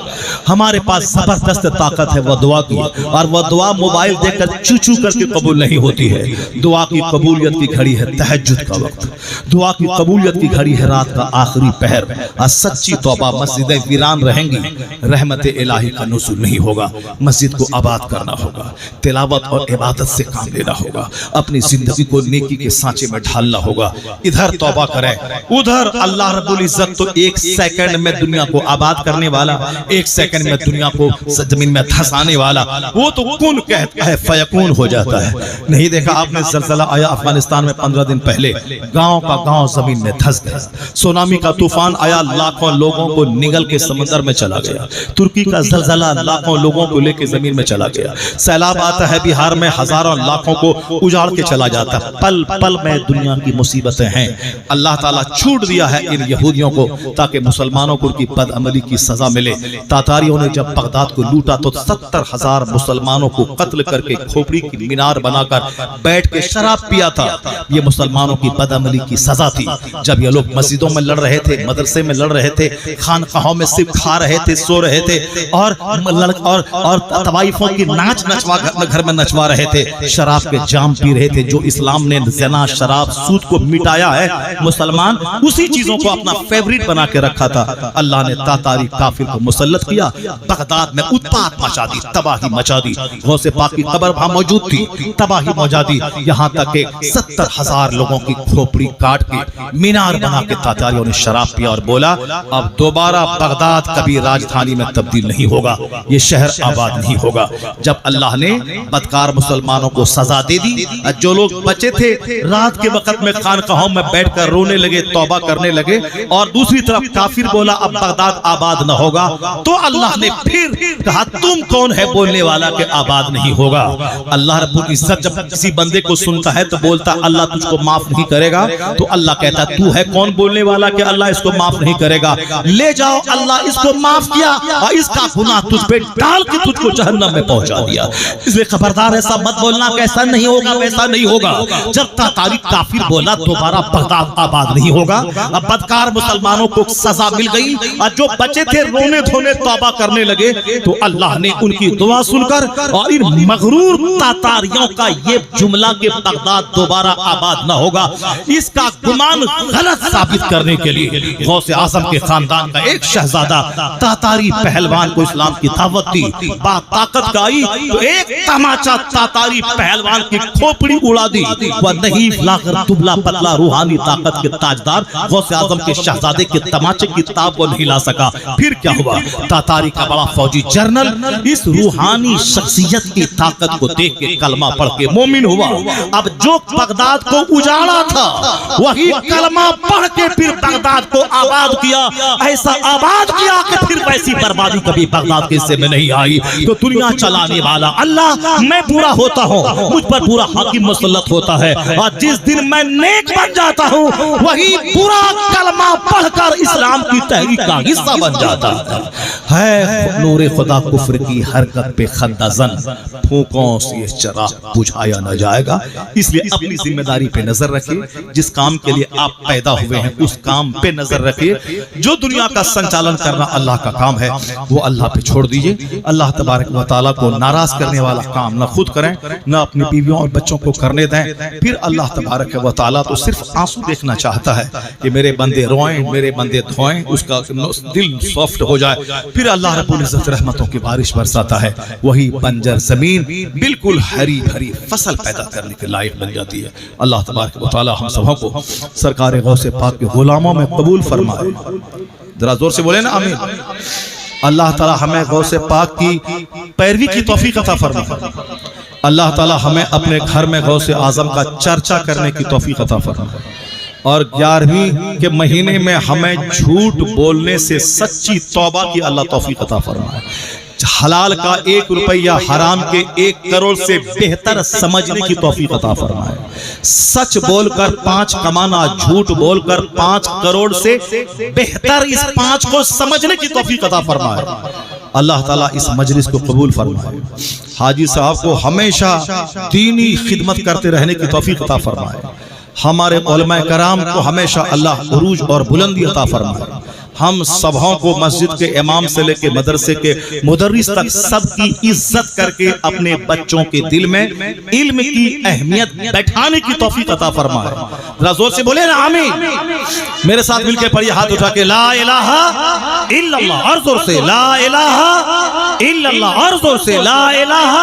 [SPEAKER 1] ہمارے پاس زبردست طاقت ہے وہ دعا کی, اور وہ دعا موبائل دیکھ کر چو چو کر کے قبول نہیں ہوتی ہے. دعا کی قبولیت کی گھڑی ہے تہجد کا وقت, دعا کی قبولیت کی گھڑی ہے رات کا آخری پہر. اور سچی توبہ, مسجدیں ویران رہیں گی, رحمت الہی کا نزول نہیں ہوگا. مسجد کو آباد کرنا ہوگا, تلاوت اور عبادت سے کام لینا ہوگا, اپنی زندگی کو نیکی کے سانچے میں ڈھالنا ہوگا. ادھر توبہ کریں, ادھر اللہ رب العزت تو 1 سیکنڈ میں دنیا کو آباد کرنے والا, 1 سیکنڈ میں دنیا کو زمین میں دھسانے والا, وہ تو کن کہتا ہے فیکون ہو جاتا ہے. نہیں دیکھا آپ نے زلزلہ آیا افغانستان میں 15 دن پہلے, گاؤں کا گاؤں زمین میں دھس گیا. سونامی کا طوفان آیا, لاکھوں لوگوں کو نگل کے سمندر میں چلا گیا. ترکی کا زلزلہ لاکھوں لوگوں کو لے کے زمین میں چلا گیا. سیلاب آتا ہے بہار میں, ہزاروں لاکھوں کو اجاڑ کے چلا جاتا ہے. پل پل میں دنیا کی مصیبتیں ہیں. اللہ تعالیٰ چھوٹ دیا ہے ان یہودیوں کو تاکہ مسلمانوں کو ان کی بد عملی کی سزا ملے. تاتاریوں نے جب بغداد کو لوٹا تو 70,000 مسلمانوں کو قتل کر کے کھوپڑی کی مینار بنا کر بیٹھ کے شراب پیا تھا. یہ مسلمانوں کی بد عملی کی سزا تھی. جب یہ لوگ مسجدوں میں لڑ رہے تھے, مدرسے میں لڑ رہے تھے, خانقاہوں میں صرف کھا رہے تھے, سو رہے تھے, اور طوائفوں کی ناچ نچوا گھر میں نچوا رہے تھے, شراب کے جام پی رہے تھے. جو اسلام نے زنا, شراب, سود کو مٹایا ہے, مسلمان اسی چیزوں کو اپنا فیوریٹ بنا کے رکھا تھا. اللہ نے تاتاری کافر کو مسلط کیا, بغداد میں اتپات مچا دی، تباہی مچا دی۔ غوث پاک کی قبر وہاں موجود تھی، تباہی مچا دی، یہاں تک کہ 70,000 لوگوں کی کھوپڑی کاٹ کے مینار بنا کے تاتاریوں نے شراب پیا اور بولا اب دوبارہ بغداد کبھی راجدھانی میں تبدیل نہیں ہوگا، یہ شہر آباد نہیں ہوگا۔ جب اللہ نے بدکار مسلمانوں کو سزا دے دی، جو لوگ بچے تھے رات کے وقت میں خانقاہوں میں بیٹھ کر رونے لگے، توبہ کرنے لگے، اور دوسری طرف کافر بولا اب بغداد آباد نہ ہوگا، تو اللہ نے پھر کہا تم کون ہے بولنے والا کہ آباد نہیں ہوگا؟ اللہ رب العزت جب کسی بندے کو سنتا ہے تو بولتا اللہ تجھ کو معاف نہیں کرے گا، تو اللہ کہتا تو ہے کون بولنے والا کہ اللہ اس کو معاف نہیں کرے گا؟ لے جاؤ، اللہ اس کو معاف کیا اور اس کا گناہ تجھ پہ ڈال کے تجھ کو جہنم میں پہنچا دیا۔ اس لیے خبردار ایسا مت بولنا کہ ایسا نہیں ہوگا ویسا نہیں ہوگا۔ جب تاتاری کافر بولا دوبارہ بغداد آباد نہیں ہوگا، اب بدکار مسلمانوں کو سزا مل گئی، اور جو بچے تھے رونے دھونے توبہ کرنے لگے، تو اللہ نے ان کی دعا سن کر اور ان مغرور تاتاریوں کا یہ جملہ کہ بغداد دوبارہ آباد نہ ہوگا اس کا گمان غلط ثابت کرنے کے لیے غوث اعظم کے خاندان کا ایک شہزادہ تاتاری پہلوان کو اسلام کی دعوت دی، بات طاقت کا آئی تو ایک تماچا تاتاری پہلوان کی کھوپڑی اڑا دی۔ وہ نہیں لاغر دبلا پتلا روحانی طاقت کے تاجدار غوث اعظم کے شہزادے کے تماچے کی تاب وہ نہیں لا سکا۔ پھر کیا ہوا؟ تاتاری کا بڑا فوجی جنرل اس روحانی شخصیت کی طاقت کو دیکھ کے کلمہ پڑھ کے مومن ہوا۔ اب جو بغداد کو اجاڑا تھا وہی کلمہ پڑھ کے پھر بغداد کو آباد کیا، ایسا آباد کیا کہ پھر ویسی بربادی کبھی بغداد کے حصے میں نہیں آئی۔ تو دنیا چلانے والا اللہ، میں برا ہوتا ہوں مجھ پر برا حاکم مسلط ہوتا ہے، اور جس دن میں نیک بن جاتا ہوں وہی برا کلمہ پڑھ کر اسلام کی تحریک کا حصہ بن جاتا ہے۔ نور خدا کفر کی حرکت پہ خندہ زن، پھونکوں سے یہ چراغ بجھایا نہ جائے گا۔ اس لیے اپنی ذمہ داری پہ نظر رکھیں، جس کام کے لیے آپ پیدا ہوئے ہیں اس کام پہ نظر رکھیں۔ جو دنیا کا سنچالن کرنا اللہ کا کام ہے وہ اللہ پہ چھوڑ دیجئے۔ اللہ تبارک و تعالیٰ کو ناراض کرنے والا کام نہ خود کریں نہ اپنی بیویوں اور بچوں کو کرنے دیں۔ پھر اللہ تبارک و تعالیٰ تو صرف آنسو دیکھنا چاہتا ہے کہ میرے بندے روئیں، میرے بندے دھوئیں، اس کا دل سافٹ ہو جائے۔ پھر اللہ رب العزت رحمتوں کی بارش برساتا ہے، وہی بنجر زمین بالکل ہری بھری فصل پیدا کرنے کے لائق بن جاتی ہے۔ اللہ تبارک و تعالیٰ ہم سبوں کو سرکار غوث پاک کے غلاموں میں قبول فرمائے۔ ذرا زور سے بولے نا آمین۔ اللہ تعالیٰ ہمیں غوث پاک کی پیروی کی توفیق عطا فرمائے۔ اللہ تعالیٰ ہمیں اپنے گھر میں غوث اعظم کا چرچا کرنے کی توفیق عطا فرمائے، اور 11ویں کے مہینے میں ہمیں جھوٹ بولنے سے سچی توبہ کی اللہ توفیق عطا فرمائے۔ حلال کا 1 روپیہ حرام کے 1 کروڑ سے بہتر سمجھنے کی توفیق عطا فرمائے۔ سچ بول کر 5 کمانا، جھوٹ بول کر 5 کروڑ سے بہتر اس 5 کو سمجھنے کی توفیق عطا فرمائے۔ اللہ تعالیٰ اس مجلس کو قبول فرمائے۔ حاجی صاحب کو ہمیشہ دینی خدمت کرتے رہنے کی توفیق عطا فرمائے۔ ہمارے علماء کرام کو ہمیشہ اللہ عروج اور بلندی عطا فرمائے۔ ہم سبھوں کو مسجد کے امام سے لے کے مدرسے کے مدرس تک سب کی عزت کر کے اپنے بچوں کے دل میں علم کی اہمیت بیٹھانے کی توفیق عطا فرمائے۔ ذرا زور سے بولے نا آمین۔ میرے ساتھ مل کے پڑھیے ہاتھ اٹھا کے لا الہ الا اللہ، اور زور سے لا الہ الا اللہ، اور زور سے لا الہ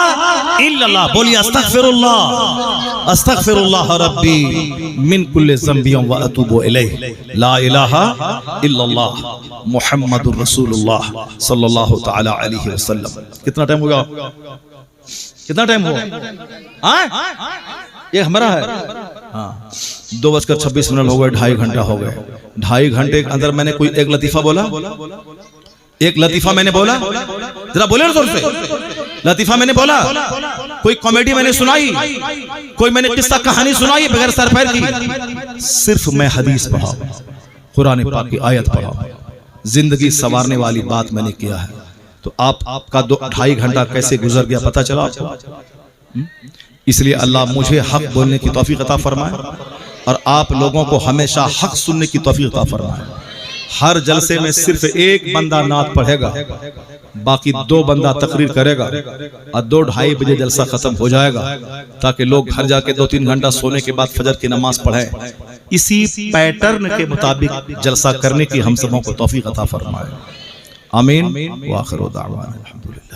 [SPEAKER 1] الا اللہ۔ بولیے استغفر اللہ، استغفر اللہ ربی من کل ذنب و اتوب الیہ، لا الہ الا اللہ محمد الرسول اللہ صلی اللہ تعالی علیہ وسلم۔ کتنا ٹائم ہو گیا؟ کتنا ٹائم ہوا؟ یہ ہمارا ہے 2:26 ہو گئے، 2.5 گھنٹہ ہو گئے۔ 2.5 گھنٹے کے اندر میں نے کوئی ایک لطیفہ بولا؟ ایک لطیفہ میں نے بولا؟ ذرا بولے نا زور سے، لطیفہ میں نے بولا؟ کوئی کامیڈی میں نے سنائی؟ کوئی میں نے قصہ کہانی سنائی بغیر سر پیر کی؟ صرف میں حدیث پڑھا، قرآن پاک کی آیت پڑھا، زندگی سنوارنے والی بات میں نے کیا ہے۔ تو آپ کا 2.5 گھنٹہ کیسے گزر گیا پتہ چلا آپ کو؟ اس لیے اللہ مجھے حق بولنے کی توفیق عطا فرمائے، اور آپ لوگوں کو ہمیشہ حق سننے کی توفیق عطا فرمائے۔ ہر جلسے میں صرف ایک بندہ نعت پڑھے گا، باقی 2 بندہ تقریر کرے گا، اور 2-2:30 بجے جلسہ ختم ہو جائے گا، تاکہ لوگ گھر جا کے 2-3 گھنٹہ سونے کے بعد فجر کی نماز پڑھیں۔ اسی پیٹرن کے مطابق جلسہ کرنے کی ہم سبوں کو توفیق عطا فرمائے۔ آمین وآخر دعوانا الحمدللہ.